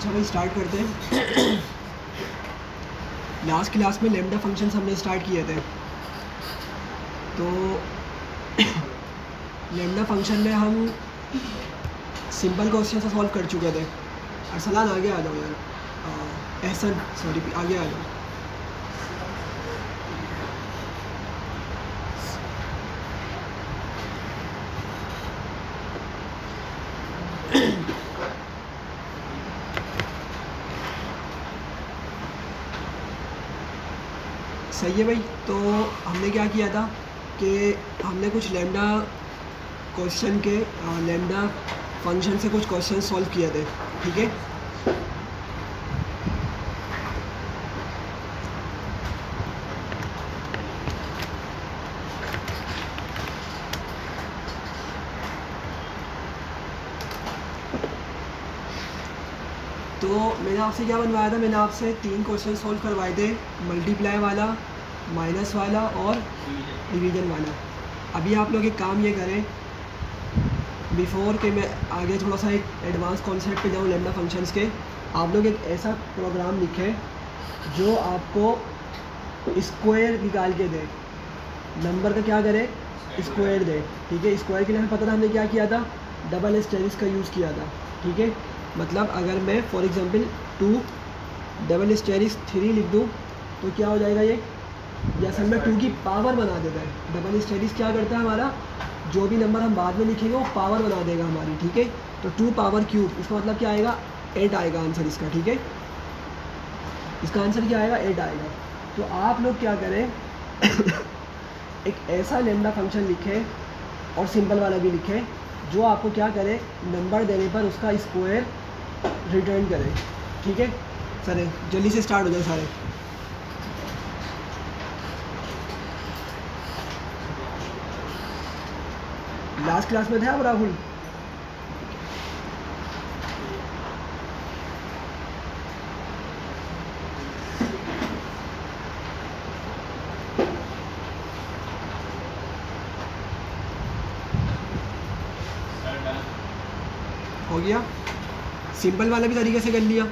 अच्छा भाई स्टार्ट करते हैं। लास्ट क्लास में लैम्डा फंक्शंस हमने स्टार्ट किए थे। तो लैम्डा फंक्शन में हम सिंपल क्वेश्चन से सॉल्व कर चुके थे। अरसलान आगे आ जाओ यार, एहसन सॉरी आगे आ जाओ। सही है भाई। तो हमने क्या किया था कि हमने कुछ लैम्डा क्वेश्चन के लैम्डा फंक्शन से कुछ क्वेश्चन सॉल्व किए थे, ठीक है। तो मैंने आपसे क्या बनवाया था, मैंने आपसे 3 क्वेश्चन सॉल्व करवाए थे, मल्टीप्लाई वाला, माइनस वाला और डिवीजन वाला। अभी आप लोग एक काम ये करें, बिफोर के मैं आगे थोड़ा सा एक एडवांस कॉन्सेप्ट पे जाऊँ लैम्डा फंक्शंस के, आप लोग एक ऐसा प्रोग्राम लिखें जो आपको स्क्वायर निकाल के दे, नंबर का क्या करे, स्क्वायर दे, ठीक है। स्क्वायर के लिए हमें पता था, हमने क्या किया था, डबल एस्टेरिस्क का यूज़ किया था, ठीक है। मतलब अगर मैं फॉर एग्जांपल 2 डबल एस्टेरिस्क 3 लिख दूँ तो क्या हो जाएगा ये असल में 2 की पावर बना देता है। डबल एस्टेरिस्क क्या करता है, हमारा जो भी नंबर हम बाद में लिखेंगे वो पावर बना देगा हमारी, ठीक है। तो 2 पावर क्यूब, इसका मतलब क्या आएगा, 8 आएगा आंसर इसका, ठीक है। इसका आंसर क्या आएगा, 8 आएगा। तो आप लोग क्या करें एक ऐसा लैम्डा फंक्शन लिखें और सिंपल वाला भी लिखें जो आपको क्या करे, नंबर देने पर उसका स्क्वायर रिटर्न करें, ठीक है। सर जल्दी से स्टार्ट हो जाए सारे। लास्ट क्लास में थे आप राहुल? हो गया, सिंपल वाला भी तरीके से कर लिया।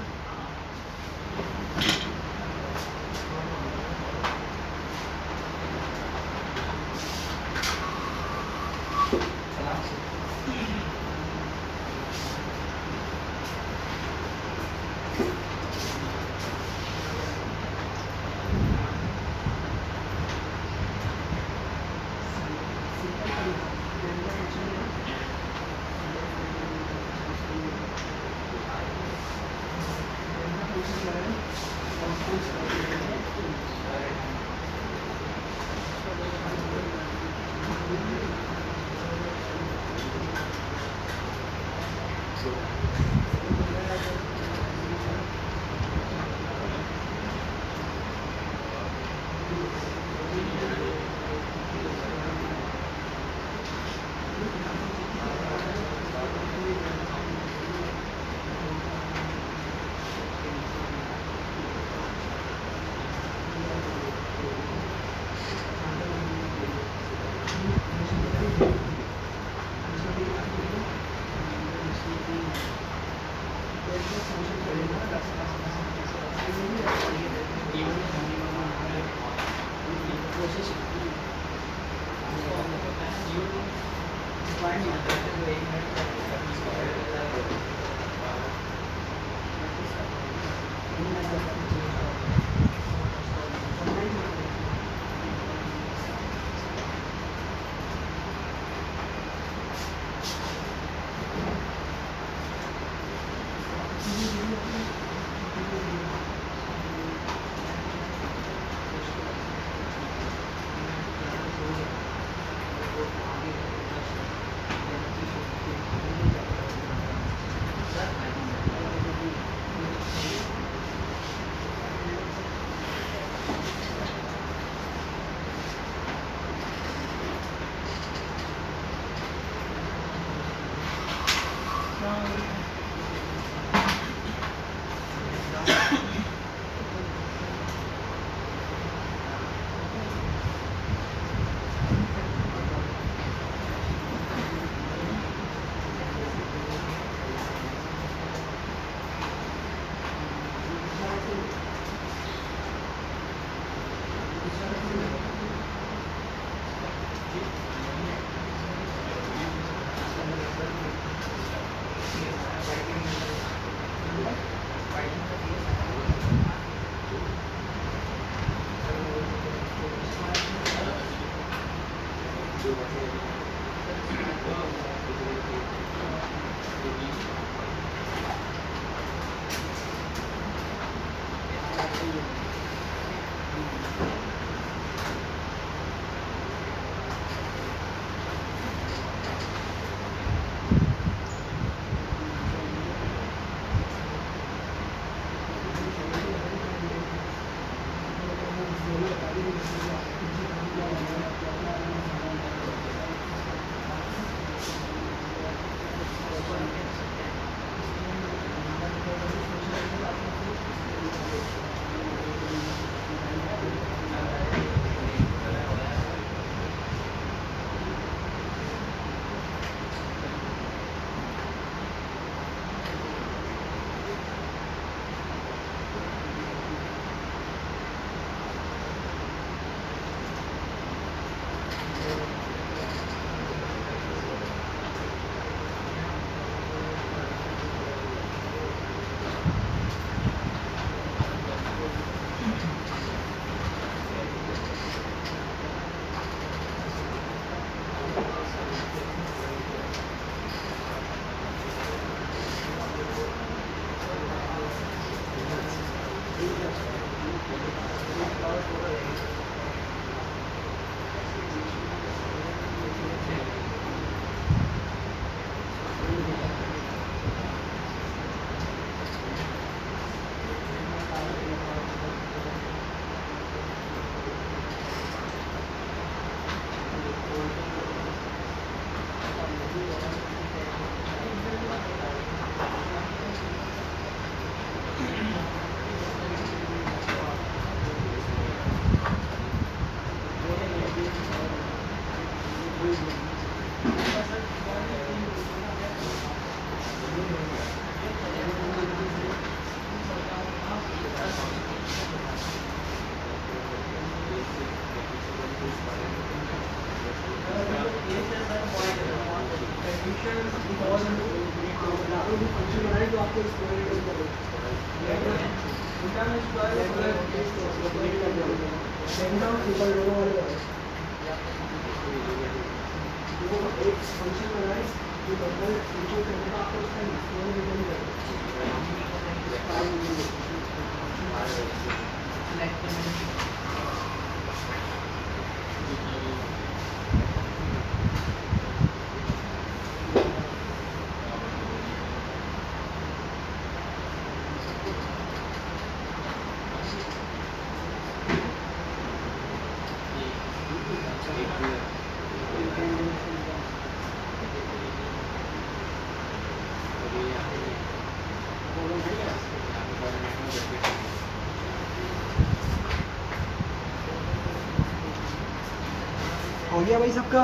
हो गया भाई सबका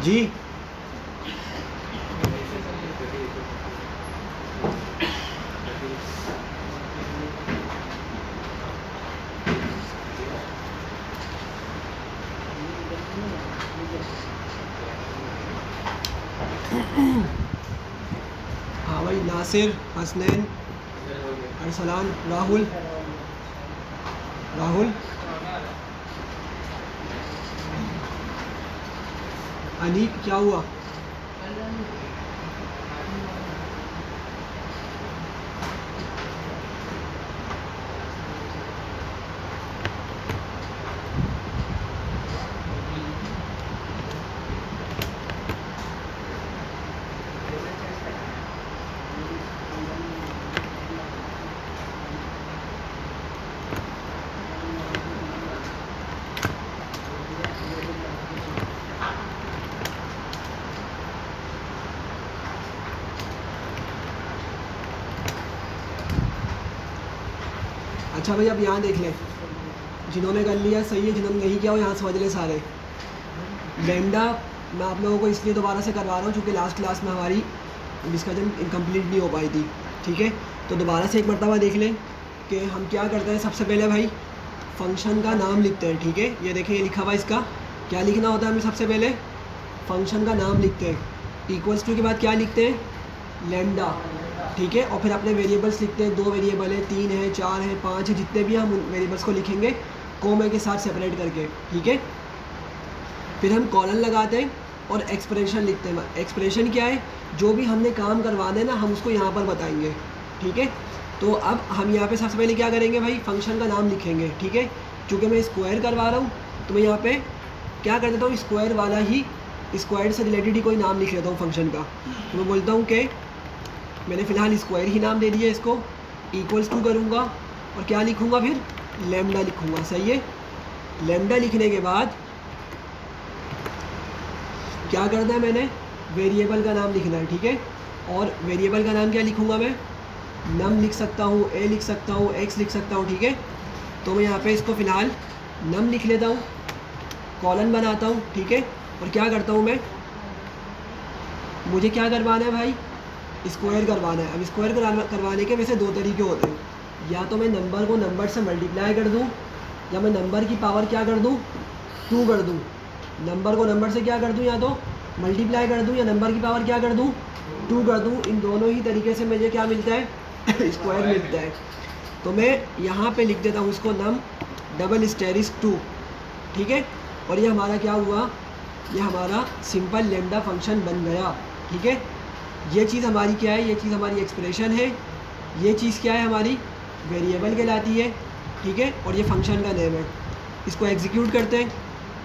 जी। हाँ भाई, नासिर, हसनैन, अरसलान, राहुल अनीक, क्या हुआ? अच्छा भाई, अब यहाँ देख लें, जिन्होंने कर लिया सही है, जिन्होंने नहीं किया वो यहाँ समझ लें सारे। लैम्डा मैं आप लोगों को इसलिए दोबारा से करवा रहा हूँ क्योंकि लास्ट क्लास में हमारी डिस्कशन इनकम्प्लीट नहीं हो पाई थी, ठीक है। तो दोबारा से एक मरतबा देख लें कि हम क्या करते हैं। सबसे पहले भाई फंक्शन का नाम लिखते हैं, ठीक है। ये देखें, ये लिखा हुआ, इसका क्या लिखना होता है हमें? सबसे पहले फंक्शन का नाम लिखते हैं। इक्वल्स टू के बाद क्या लिखते हैं? लैम्डा, ठीक है। और फिर अपने वेरिएबल्स लिखते हैं। 2 वेरिएबल है, 3 है, 4 है, 5 है, जितने भी हम वेरिएबल्स को लिखेंगे कोमे के साथ सेपरेट करके, ठीक है। फिर हम कॉलन लगाते हैं और एक्सप्रेशन लिखते हैं। एक्सप्रेशन क्या है? जो भी हमने काम करवाना है ना, हम उसको यहाँ पर बताएंगे, ठीक है। तो अब हम यहाँ पे सबसे पहले क्या करेंगे भाई? फंक्शन का नाम लिखेंगे, ठीक है। चूँकि मैं स्क्वायर करवा रहा हूँ तो मैं यहाँ पे क्या कर देता हूँ? स्क्वायर वाला ही, स्क्वायर से रिलेटेड ही कोई नाम लिख लेता हूँ फंक्शन का। तो मैं बोलता हूँ कि मैंने फ़िलहाल स्क्वायर ही नाम दे दिया इसको। इक्वल्स टू करूँगा और क्या लिखूँगा? फिर लेमडा लिखूँगा। सही है, लेमडा लिखने के बाद क्या करना है, मैंने वेरिएबल का नाम लिखना है। ठीक है, और वेरिएबल का नाम क्या लिखूँगा मैं, नम लिख सकता हूँ, ए लिख सकता हूँ, एक्स लिख सकता हूँ। ठीक है, तो मैं यहाँ पे इसको फ़िलहाल नम लिख लेता हूँ, कॉलन बनाता हूँ। ठीक है, और क्या करता हूँ मैं, मुझे क्या करवाना है भाई, स्क्वायर करवाना है। अब स्क्वायर करवाने के वैसे दो तरीके होते हैं, या तो मैं नंबर को नंबर से मल्टीप्लाई कर दूँ, या मैं नंबर की पावर क्या कर दूँ, 2 कर दूँ। नंबर को नंबर से क्या कर दूँ, या तो मल्टीप्लाई कर दूँ, या नंबर की पावर क्या कर दूँ, 2 कर दूँ। इन दोनों ही तरीके से मुझे क्या मिलता है, स्क्वायर मिलता है। तो मैं यहाँ पे लिख देता हूँ इसको नम डबल स्टेरिस 2। ठीक है, और ये हमारा क्या हुआ, ये हमारा सिंपल लेमडा फंक्शन बन गया। ठीक है, ये चीज़ हमारी क्या है, ये चीज़ हमारी एक्सप्रेशन है, ये चीज़ क्या है हमारी वेरिएबल कहलाती है। ठीक है, और ये फंक्शन का नेम है। इसको एग्जीक्यूट करते हैं,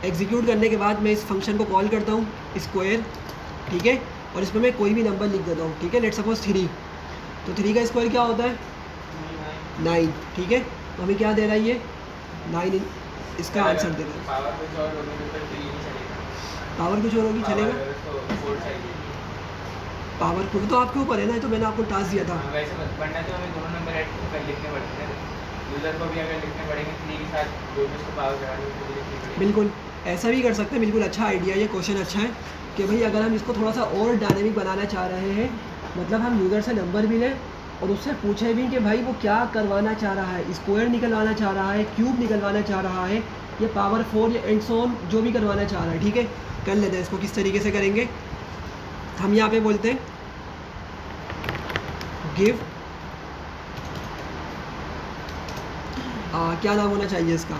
एग्जीक्यूट करने के बाद मैं इस फंक्शन को कॉल करता हूँ स्क्वायर। ठीक है, और इसमें मैं कोई भी नंबर लिख देता हूँ। ठीक है, लेट्स सपोज 3, तो 3 का स्क्वायर क्या होता है, 9। ठीक है, तो हमें क्या दे रहा है, ये 9 इसका आंसर दे रहा है। पावर कुछ और होगी चलेगा, पावर कुछ तो आपके ऊपर है ना, तो मैंने आपको टास्क दिया था। वैसे बनना तो हमें दोनों नंबर ऐड कर लिखने पड़ते हैं, यूज़र को भी अगर लिखने पड़ेंगे 3 के साथ जो भी उसको पावर करा लिखने पड़ेगी। बिल्कुल ऐसा भी कर सकते हैं, बिल्कुल अच्छा आइडिया, ये क्वेश्चन अच्छा है कि भाई अगर हम इसको थोड़ा सा और डायनेमिक बनाना चाह रहे हैं, मतलब हम यूज़र से नंबर भी लें और उससे पूछे भी कि भाई वो क्या करवाना चाह रहा है, स्क्वायर निकलवाना चाह रहा है, क्यूब निकलवाना चाह रहा है, या पावर 4 या एंड सो ऑन जो भी करवाना चाह रहा है। ठीक है, कर लेते हैं इसको। किस तरीके से करेंगे, हम यहाँ पे बोलते हैं गिव, क्या नाम होना चाहिए इसका,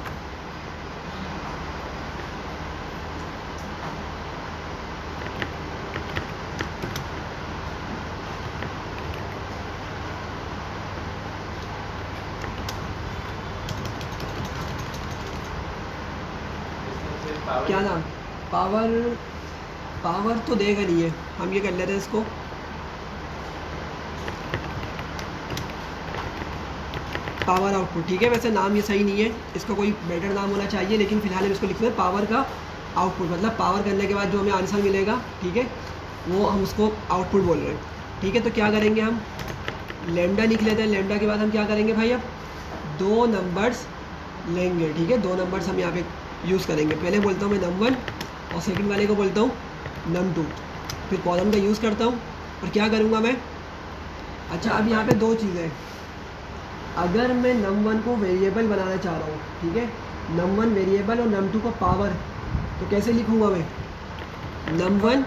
क्या नाम, पावर, पावर तो देगा नहीं है, हम ये कर लेते हैं इसको पावर आउटपुट। ठीक है, वैसे नाम ये सही नहीं है, इसका कोई बेटर नाम होना चाहिए, लेकिन फिलहाल हम इसको लिखते हैं पावर का आउटपुट, मतलब पावर करने के बाद जो हमें आंसर मिलेगा, ठीक है, वो हम उसको आउटपुट बोल रहे हैं। ठीक है, तो क्या करेंगे, हम लेमडा लिख लेते हैं। लेमडा के बाद हम क्या करेंगे भाई, अब 2 नंबर्स लेंगे। ठीक है, 2 नंबर्स हम यहाँ पे यूज़ करेंगे। पहले बोलता हूँ मैं num1 और सेकंड वाले को बोलता हूँ num2, फिर कॉलम का यूज़ करता हूँ और क्या करूँगा मैं, अच्छा अब यहाँ पे 2 चीज़ें, अगर मैं num1 को वेरिएबल बनाना चाह रहा हूँ, ठीक है, num1 वेरिएबल और num2 को पावर, तो कैसे लिखूँगा मैं, num1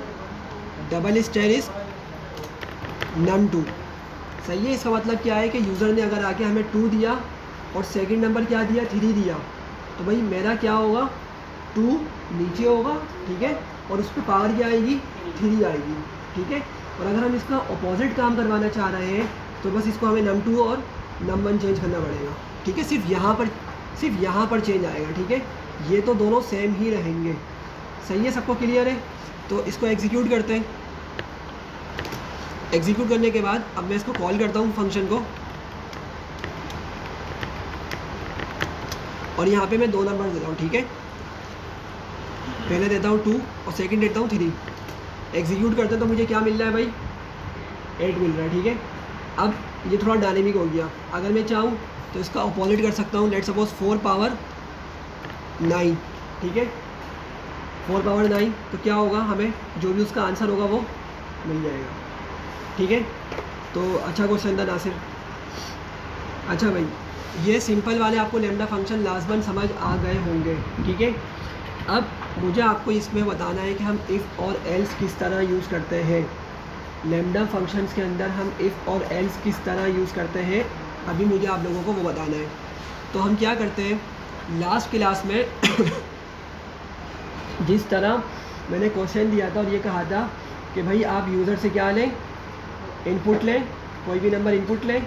डबल स्टेरिस num2। सही है, इसका मतलब क्या है कि यूज़र ने अगर आके हमें 2 दिया और सेकंड नंबर क्या दिया, 3 दिया, तो भाई मेरा क्या होगा, 2 नीचे होगा, ठीक है, और उस पर पावर क्या आएगी, 3 आएगी। ठीक है, और अगर हम इसका अपोजिट काम करवाना चाह रहे हैं तो बस इसको हमें num2 और num1 चेंज करना पड़ेगा। ठीक है, सिर्फ यहाँ पर चेंज आएगा। ठीक है, ये तो दोनों सेम ही रहेंगे। सही है, सबको क्लियर है, तो इसको एग्जीक्यूट करते हैं। एग्जीक्यूट करने के बाद अब मैं इसको कॉल करता हूँ फंक्शन को, और यहाँ पे मैं 2 नंबर देता हूँ। ठीक है, पहले देता हूँ 2 और सेकंड देता हूँ 3। एग्जीक्यूट करते हैं तो मुझे क्या मिल रहा है भाई, 8 मिल रहा है। ठीक है, अब ये थोड़ा डायनेमिक हो गया, अगर मैं चाहूँ तो इसका अपोजिट कर सकता हूँ, लेट सपोज 4 पावर 9। ठीक है, 4 पावर 9, तो क्या होगा, हमें जो भी उसका आंसर होगा वो मिल जाएगा। ठीक है, तो अच्छा क्वेश्चन था नासिर। अच्छा भाई, ये सिंपल वाले आपको लेमडा फंक्शन लाजमन समझ आ गए होंगे। ठीक है, अब मुझे आपको इसमें बताना है कि हम इफ़ और एल्स किस तरह यूज़ करते हैं। लेमडा फंक्शंस के अंदर हम इफ़ और एल्स किस तरह यूज़ करते हैं, अभी मुझे आप लोगों को वो बताना है। तो हम क्या करते हैं, लास्ट क्लास में जिस तरह मैंने क्वेश्चन दिया था और ये कहा था कि भाई आप यूज़र से क्या लें, इनपुट लें, कोई भी नंबर इनपुट लें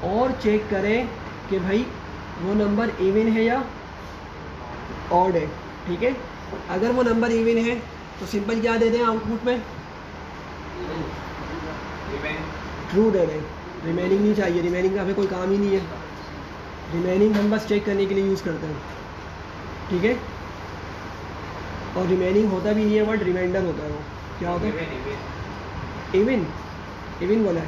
और चेक करें कि भाई वो नंबर इवन है या ऑड है। ठीक है, अगर वो नंबर इवन है तो सिंपल क्या दे दें आउटपुट में, ट्रू दे दें, रिमेनिंग नहीं चाहिए, रिमेनिंग का हमें कोई काम ही नहीं है। रिमेनिंग हम बस चेक करने के लिए यूज़ करते हैं, ठीक है। और रिमेनिंग होता भी नहीं है वर्ड, रिमाइंडर होता है वो। क्या होता है? इवन, इवन बोला है,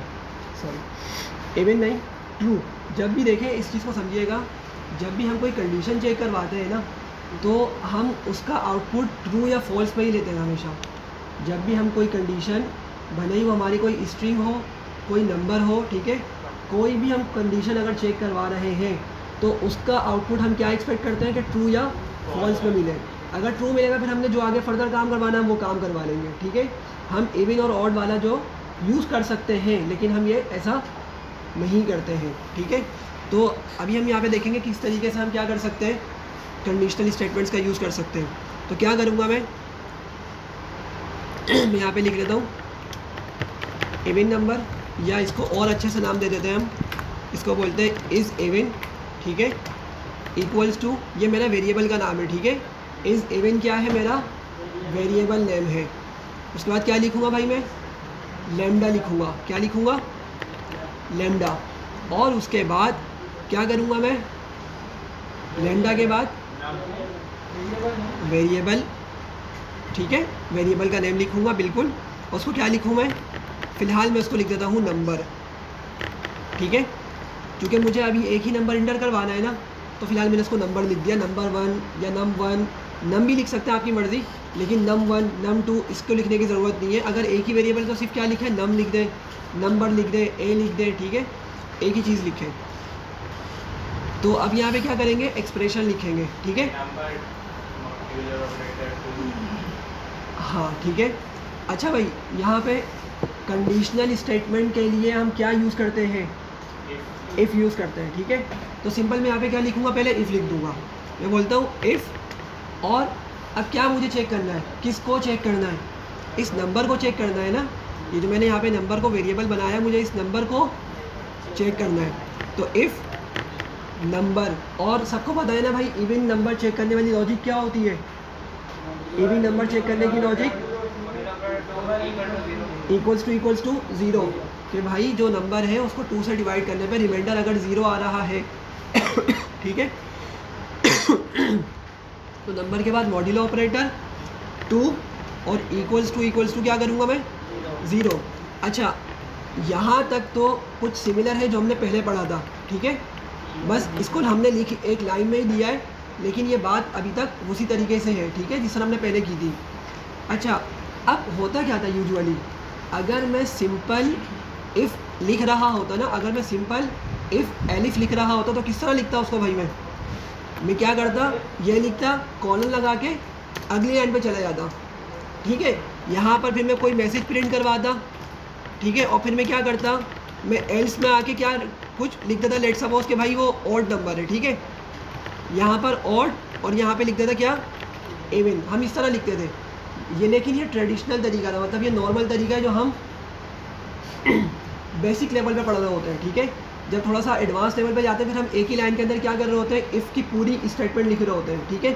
सॉरी इवन नहीं, ट्रू। जब भी देखें इस चीज़ को समझिएगा, जब भी हम कोई कंडीशन चेक करवाते हैं ना, तो हम उसका आउटपुट ट्रू या फॉल्स में ही लेते हैं हमेशा। जब भी हम कोई कंडीशन, भले ही वो हमारी कोई स्ट्रिंग हो, कोई नंबर हो, ठीक है, कोई भी हम कंडीशन अगर चेक करवा रहे हैं तो उसका आउटपुट हम क्या एक्सपेक्ट करते हैं कि ट्रू या फॉल्स में मिले। अगर ट्रू मिलेगा फिर हमने जो आगे फर्दर काम करवाना है वो काम करवा लेंगे, ठीक है। हम इवन और ऑड वाला जो यूज़ कर सकते हैं, लेकिन हम ये ऐसा नहीं करते हैं, ठीक है। तो अभी हम यहाँ पे देखेंगे किस तरीके से हम क्या कर सकते हैं, कंडीशनल स्टेटमेंट्स का यूज़ कर सकते हैं। तो क्या करूँगा मैं यहाँ पे लिख लेता हूँ इवन नंबर, या इसको और अच्छे से नाम दे देते हैं हम, इसको बोलते हैं इज़ इवन, ठीक है, इक्वल्स टू, ये मेरा वेरिएबल का नाम है, ठीक है। इज़ इवन क्या है, मेरा वेरिएबल नेम है। उसके बाद क्या लिखूँगा भाई मैं, लैम्डा लिखूँगा। क्या लिखूँगा? लैम्डा। और उसके बाद क्या करूँगा मैं, लैम्डा के बाद वेरिएबल, ठीक है, वेरिएबल का नेम लिखूँगा बिल्कुल। और उसको क्या लिखूँ मैं, फ़िलहाल मैं उसको लिख देता हूँ नंबर, ठीक है। क्योंकि मुझे अभी एक ही नंबर इंटर करवाना है ना, तो फिलहाल मैंने उसको नंबर लिख दिया, नंबर 1 या num1, नम भी लिख सकते हैं आपकी मर्ज़ी, लेकिन num1 num2 इसको लिखने की ज़रूरत नहीं है। अगर एक ही वेरिएबल तो सिर्फ क्या लिखें, नम लिख दें, नंबर लिख दें, ए लिख दें, ठीक है, एक ही चीज़ लिखें। तो अब यहाँ पे क्या करेंगे, एक्सप्रेशन लिखेंगे, ठीक है। हाँ ठीक है। अच्छा भाई, यहाँ पे कंडीशनल स्टेटमेंट के लिए हम क्या यूज़ करते हैं, इफ़ यूज़ करते हैं, ठीक है। तो सिंपल मैं यहाँ पे क्या लिखूँगा, पहले इफ़ लिख दूँगा। मैं बोलता हूँ इफ़, और अब क्या मुझे चेक करना है, किसको चेक करना है, इस नंबर को चेक करना है ना। ये जो मैंने यहाँ पे नंबर को वेरिएबल बनाया, मुझे इस नंबर को चेक करना है। तो इफ़ नंबर, और सबको पता है ना भाई, इवन नंबर चेक करने वाली लॉजिक क्या होती है, इवन नंबर चेक करने की लॉजिक इक्वल्स टू ज़ीरो, कि भाई जो नंबर है उसको 2 से डिवाइड करने पे रिमाइंडर अगर ज़ीरो आ रहा है ठीक है तो नंबर के बाद मॉड्यूलो ऑपरेटर 2 और इक्वल्स टू क्या करूँगा मैं, 0। अच्छा, यहाँ तक तो कुछ सिमिलर है जो हमने पहले पढ़ा था, ठीक है। बस इसको हमने लिखी एक लाइन में ही दिया है, लेकिन ये बात अभी तक उसी तरीके से है, ठीक है, जिस तरह हमने पहले की थी। अच्छा, अब होता क्या था यूजुअली, अगर मैं सिंपल इफ़ लिख रहा होता ना, अगर मैं सिंपल इफ़ एलिफ लिख रहा होता तो किस तरह लिखता उसको भाई, मैं क्या करता, ये लिखता, कॉलन लगा के अगली लाइन पे चला जाता, ठीक है। यहाँ पर फिर मैं कोई मैसेज प्रिंट करवाता, ठीक है, और फिर मैं क्या करता, मैं एल्स में आके क्या कुछ लिख देता, लेट सपोज कि भाई वो ऑड नंबर है, ठीक है, यहाँ पर ऑड, और यहाँ पे लिख देता क्या, इवन। हम इस तरह लिखते थे ये, लेकिन ये ट्रेडिशनल तरीका था, मतलब ये नॉर्मल तरीका है जो हम बेसिक लेवल पे पढ़ रहे होते हैं, ठीक है। जब थोड़ा सा एडवांस लेवल पे जाते हैं, फिर हम एक ही लाइन के अंदर क्या कर रहे होते हैं, इफ़ की पूरी स्टेटमेंट लिख रहे होते हैं, ठीक है।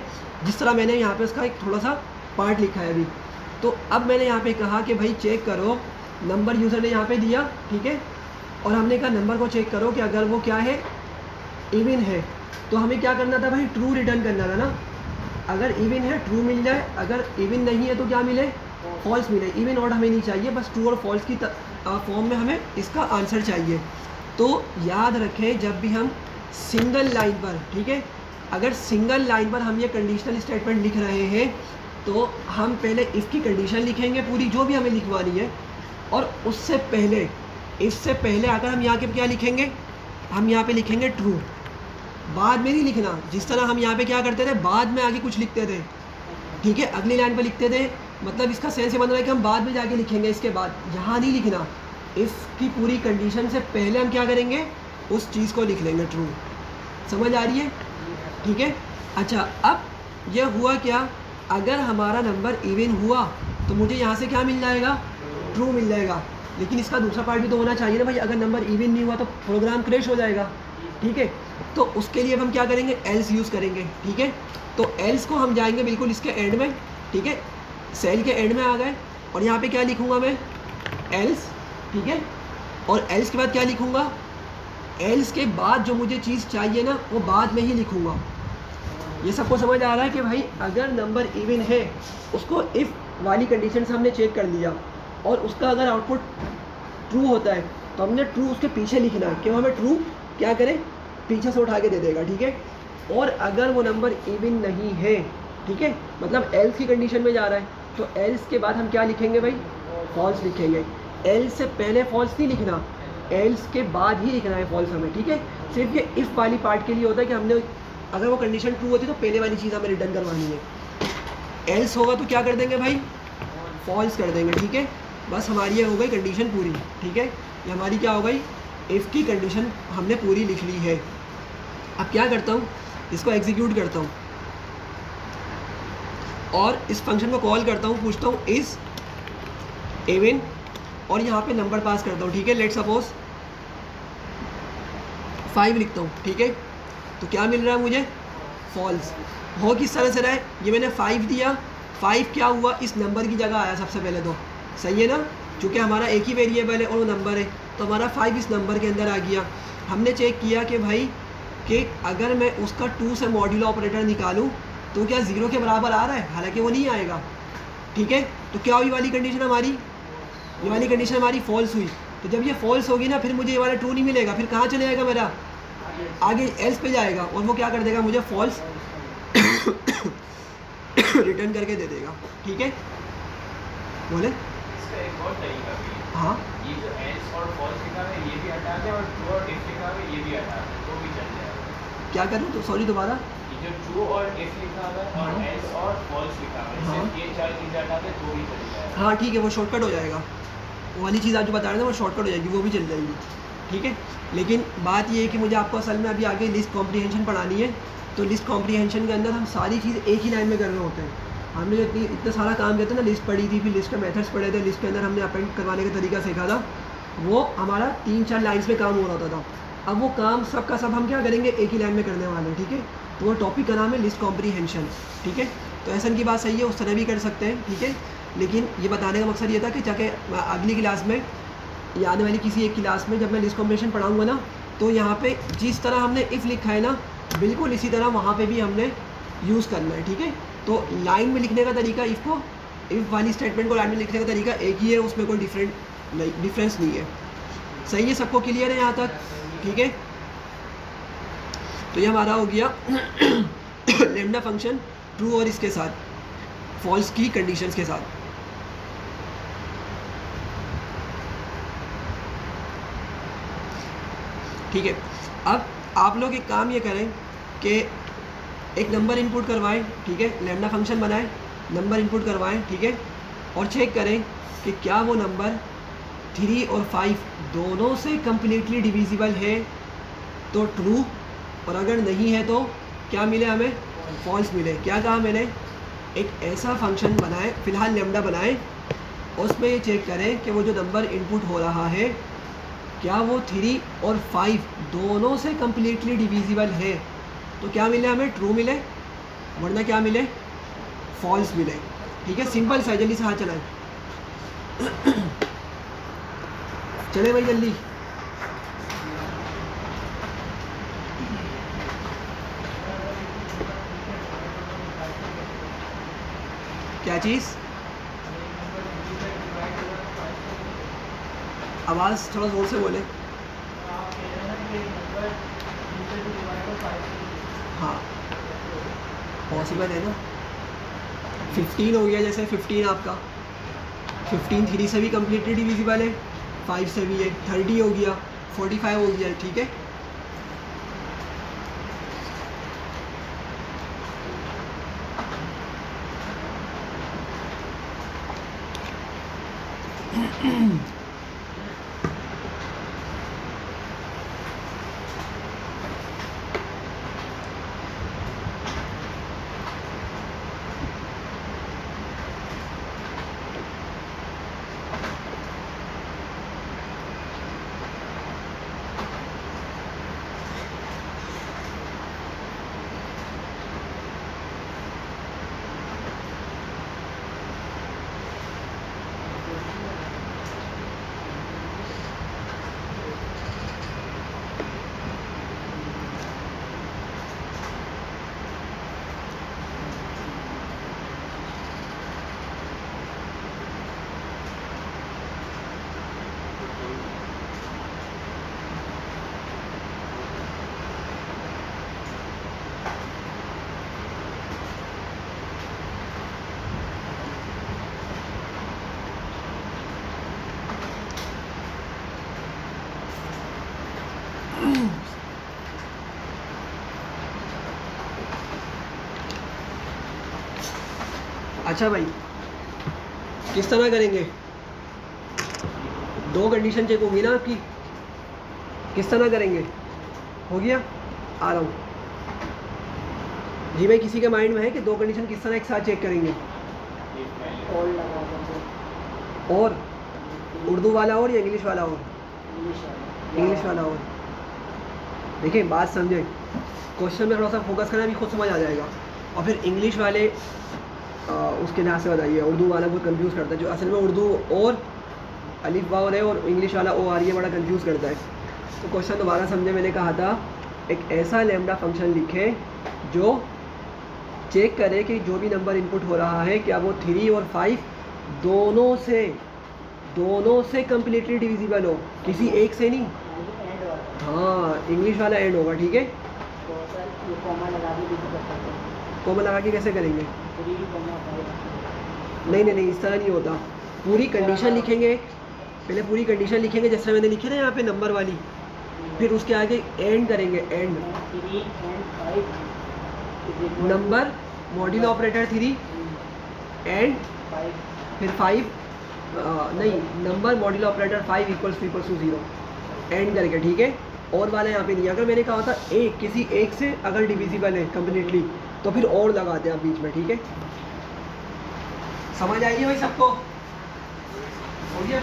जिस तरह मैंने यहाँ पे उसका एक थोड़ा सा पार्ट लिखा है अभी। तो अब मैंने यहाँ पे कहा कि भाई चेक करो, नंबर यूज़र ने यहाँ पे दिया, ठीक है, और हमने कहा नंबर को चेक करो कि अगर वो क्या है, इवन है, तो हमें क्या करना था भाई, ट्रू रिटर्न करना था ना। अगर इवन है ट्रू मिल जाए, अगर इवन नहीं है तो क्या मिले, फॉल्स मिले। इवन ऑड हमें नहीं चाहिए, बस ट्रू और फॉल्स की फॉर्म में हमें इसका आंसर चाहिए। तो याद रखें, जब भी हम सिंगल लाइन पर, ठीक है, अगर सिंगल लाइन पर हम ये कंडीशनल स्टेटमेंट लिख रहे हैं, तो हम पहले इफ़ की कंडीशन लिखेंगे पूरी जो भी हमें लिखवानी है, और उससे पहले, इससे पहले आकर हम यहाँ के क्या लिखेंगे, हम यहाँ पे लिखेंगे ट्रू। बाद में नहीं लिखना, जिस तरह हम यहाँ पे क्या करते थे, बाद में आगे कुछ लिखते थे, ठीक है, अगली लाइन पे लिखते थे, मतलब इसका सेंस ये बन रहा है कि हम बाद में जाके लिखेंगे, इसके बाद यहाँ नहीं लिखना। इफ़ की पूरी कंडीशन से पहले हम क्या करेंगे, उस चीज़ को लिख लेंगे ट्रू। समझ आ रही है, ठीक है। अच्छा, अब यह हुआ क्या, अगर हमारा नंबर इवन हुआ तो मुझे यहाँ से क्या मिल जाएगा, ट्रू मिल जाएगा। लेकिन इसका दूसरा पार्ट भी तो होना चाहिए ना भाई, अगर नंबर इवन नहीं हुआ तो प्रोग्राम क्रैश हो जाएगा, ठीक है। तो उसके लिए अब हम क्या करेंगे, एल्स यूज़ करेंगे, ठीक है। तो एल्स को हम जाएंगे बिल्कुल इसके एंड में, ठीक है, सेल के एंड में आ गए, और यहाँ पे क्या लिखूँगा मैं, एल्स, ठीक है। और एल्स के बाद क्या लिखूँगा, एल्स के बाद जो मुझे चीज़ चाहिए ना वो बाद में ही लिखूँगा। ये सबको समझ आ रहा है कि भाई अगर नंबर इवन है उसको इफ़ वाली कंडीशन से हमने चेक कर लिया और उसका अगर आउटपुट ट्रू होता है तो हमने ट्रू उसके पीछे लिखना है कि वो हमें ट्रू क्या करे, पीछे से उठा के दे देगा, ठीक है। और अगर वो नंबर इवन नहीं है, ठीक है, मतलब एल्स की कंडीशन में जा रहा है, तो एल्स के बाद हम क्या लिखेंगे भाई, फॉल्स लिखेंगे। एल्स से पहले फॉल्स नहीं लिखना, एल्स के बाद ही लिखना है फॉल्स हमें, ठीक है। सिर्फ ये इफ़ वाली पार्ट के लिए होता है कि हमने अगर वो कंडीशन ट्रू होती है तो पहले वाली चीज़ हमें रिटर्न करवानी है। एल्स होगा तो क्या कर देंगे भाई, फॉल्स कर देंगे, ठीक है। बस हमारी ये हो गई कंडीशन पूरी, ठीक है। ये हमारी क्या हो गई, इफ़ की कंडीशन हमने पूरी लिख ली है। अब क्या करता हूँ, इसको एग्जीक्यूट करता हूँ और इस फंक्शन को कॉल करता हूँ, पूछता हूँ इज़ इवन और यहाँ पे नंबर पास करता हूँ, ठीक है। लेट सपोज 5 लिखता हूँ, ठीक है। तो क्या मिल रहा है मुझे, फॉल्स। हो किस तरह से रहा है, ये मैंने 5 दिया, 5 क्या हुआ, इस नंबर की जगह आया सबसे पहले तो, सही है ना, चूँकि हमारा एक ही वेरिएबल है और वो नंबर है तो हमारा 5 इस नंबर के अंदर आ गया। हमने चेक किया कि भाई कि अगर मैं उसका 2 से मॉड्यूलो ऑपरेटर निकालूं तो क्या 0 के बराबर आ रहा है, हालांकि वो नहीं आएगा, ठीक है। तो क्या हुई वाली कंडीशन हमारी, ये वाली कंडीशन हमारी फॉल्स हुई। तो जब ये फॉल्स होगी ना फिर मुझे ये वाला ट्रू नहीं मिलेगा, फिर कहाँ चले जाएगा मेरा, आगे एल्स पे जाएगा और वो क्या कर देगा, मुझे फॉल्स रिटर्न करके दे देगा, ठीक है। बोले इसका एक और तरीका भी है। हाँ, ये जो एल्स और फॉल्स लिखा है ये भी हटा दे और ट्रू और इफ लिखा है ये भी हटा दे तो भी चल जाएगा। क्या करूँ, तो सॉरी दोबारा, ये जो ट्रू और इफ लिखा है और हाँ। एल्स और फॉल्स लिखा है हाँ। सिर्फ ये 4 चीजें हटा दे तो भी चल जाएगा। हाँ ठीक है, वो शॉर्टकट हो जाएगा, वो वाली चीज़ आप जो बता रहे थे वो शॉर्टकट हो जाएगी, वो भी चल जाएगी, ठीक है। लेकिन बात ये है कि मुझे आपको असल में अभी आगे लिस्ट कॉम्प्रीहेंशन पढ़ानी है, तो लिस्ट कॉम्प्रीहेंशन के अंदर हम सारी चीज़ एक ही लाइन में कर रहे होते हैं। हमने जो इतना सारा काम किया था ना, लिस्ट पढ़ी थी, फिर लिस्ट के मेथड्स पढ़े थे, लिस्ट के अंदर हमने अपेंड करवाने का तरीका सीखा था, वो हमारा 3-4 लाइन्स में काम हो रहा था। अब वो काम सब का सब हम क्या करेंगे, एक ही लाइन में करने वाले हैं, ठीक है। तो वो टॉपिक का नाम है लिस्ट कॉम्प्रीहेंशन, ठीक है। तो ऐसा की बात सही है, उस तरह भी कर सकते हैं, ठीक है। लेकिन ये बताने का मकसद ये था कि जाके अगली क्लास में या आने वाली किसी एक क्लास में जब मैं लिस्ट कॉम्प्रीहेंशन पढ़ाऊँगा ना, तो यहाँ पे जिस तरह हमने इफ़ लिखा है ना, बिल्कुल इसी तरह वहाँ पे भी हमने यूज़ करना है, ठीक है। तो लाइन में लिखने का तरीका इफ़ वाली स्टेटमेंट को लाइन में लिखने का तरीका एक ही है, उसमें कोई डिफरेंस नहीं है। सही है, सबको क्लियर है यहाँ तक, ठीक है। तो ये हमारा हो गया लैम्डा फंक्शन ट्रू और इसके साथ फॉल्स की कंडीशंस के साथ। ठीक है, अब आप लोग एक काम ये करें कि एक नंबर इनपुट करवाएं, ठीक है, लैम्डा फंक्शन बनाएं, नंबर इनपुट करवाएं, ठीक है, और चेक करें कि क्या वो नंबर 3 और 5 दोनों से कम्प्लीटली डिविजिबल है तो ट्रू, और अगर नहीं है तो क्या मिले हमें, फॉल्स मिले। क्या कहा मैंने, एक ऐसा फंक्शन बनाएं, फ़िलहाल लैम्डा बनाएं, उसमें ये चेक करें कि वो जो नंबर इनपुट हो रहा है क्या वो 3 और 5 दोनों से कम्प्लीटली डिविजिबल है, तो क्या मिले हमें, ट्रू मिले, वरना क्या मिले, फॉल्स मिले, ठीक है। सिंपल सा, जल्दी से हाथ चलाएं चले भाई जल्दी। क्या चीज़, आवाज़ थोड़ा ज़ोर से बोले। हाँ पॉसिबल है ना, 15 हो गया, जैसे 15 आपका 15 3 से भी कम्प्लीटली डिविजिबल है, 5 से भी है, 30 हो गया, 45 हो गया, ठीक है। अच्छा भाई, किस तरह करेंगे? 2 कंडीशन चेक होगी ना आपकी, किस तरह करेंगे? हो गया, आ रहा हूँ जी भाई। किसी के माइंड में है कि 2 कंडीशन किस तरह एक साथ चेक करेंगे? और उर्दू वाला और या इंग्लिश वाला और? इंग्लिश वाला और। देखिए बात समझे, क्वेश्चन में थोड़ा सा फोकस करना, भी खुद समझ आ जाएगा। और फिर इंग्लिश वाले उसके लिहाज से बताइए। उर्दू वाला बहुत कंफ्यूज करता है, जो असल में उर्दू और अलिफ वाव है और इंग्लिश वाला ओ आ रही है, बड़ा कंफ्यूज करता है। तो क्वेश्चन दोबारा समझे, मैंने कहा था एक ऐसा लैम्डा फंक्शन लिखे जो चेक करे कि जो भी नंबर इनपुट हो रहा है क्या वो 3 और 5 दोनों से कम्प्लीटली डिविजिबल हो, किसी एक से नहीं। हाँ, इंग्लिश वाला एंड होगा, ठीक है। कॉमा लगा के कैसे करेंगे? नहीं, इस तरह नहीं होता। पूरी कंडीशन लिखेंगे, पहले पूरी कंडीशन लिखेंगे जैसे मैंने लिखी ना यहाँ पे नंबर वाली, फिर उसके आगे एंड करेंगे। And number module operator 3 and फिर 5 नहीं, number module operator 5 equals to 0 and करके, ठीक है। और वाला यहाँ पे नहीं। अगर मैंने कहा था एक किसी एक से अगर डिविजिबल है कम्प्लीटली, तो फिर और लगाते हैं आप बीच में, ठीक है। समझ आइए भाई सबको? हो गया?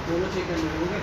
दोनों चेक करने होंगे।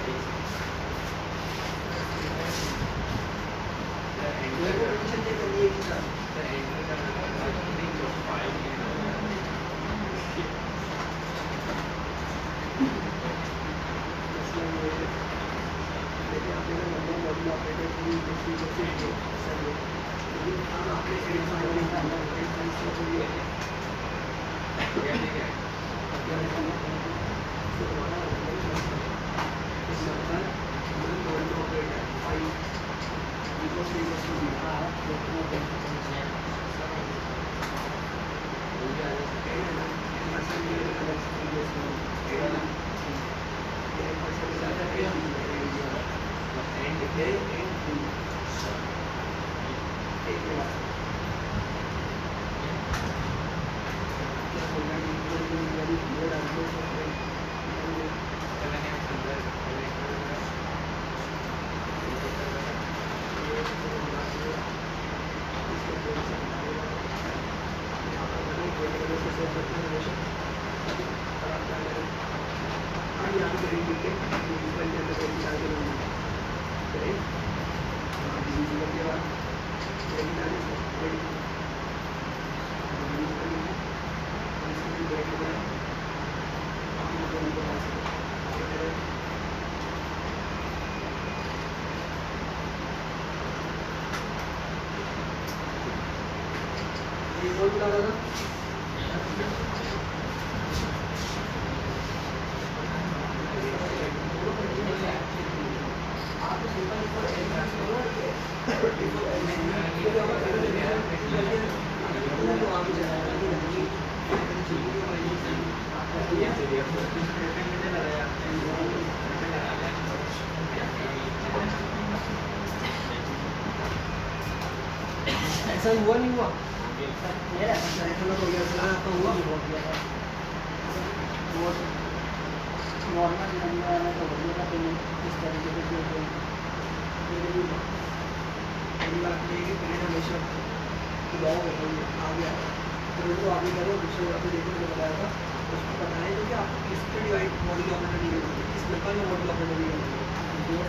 ऐसा हुआ नहीं हुआ नॉर्मल नंबर तो बढ़िया पेमेंट इस तरीके से हमेशा आ गया तो आगे करो दूसरे देखने को बताया था उसको बताया तो कि आपको किस पे डिवाइड मॉडल ऑपरेटर नहीं करना किस प्रकार का मॉडल ऑपरेटर नहीं करना ये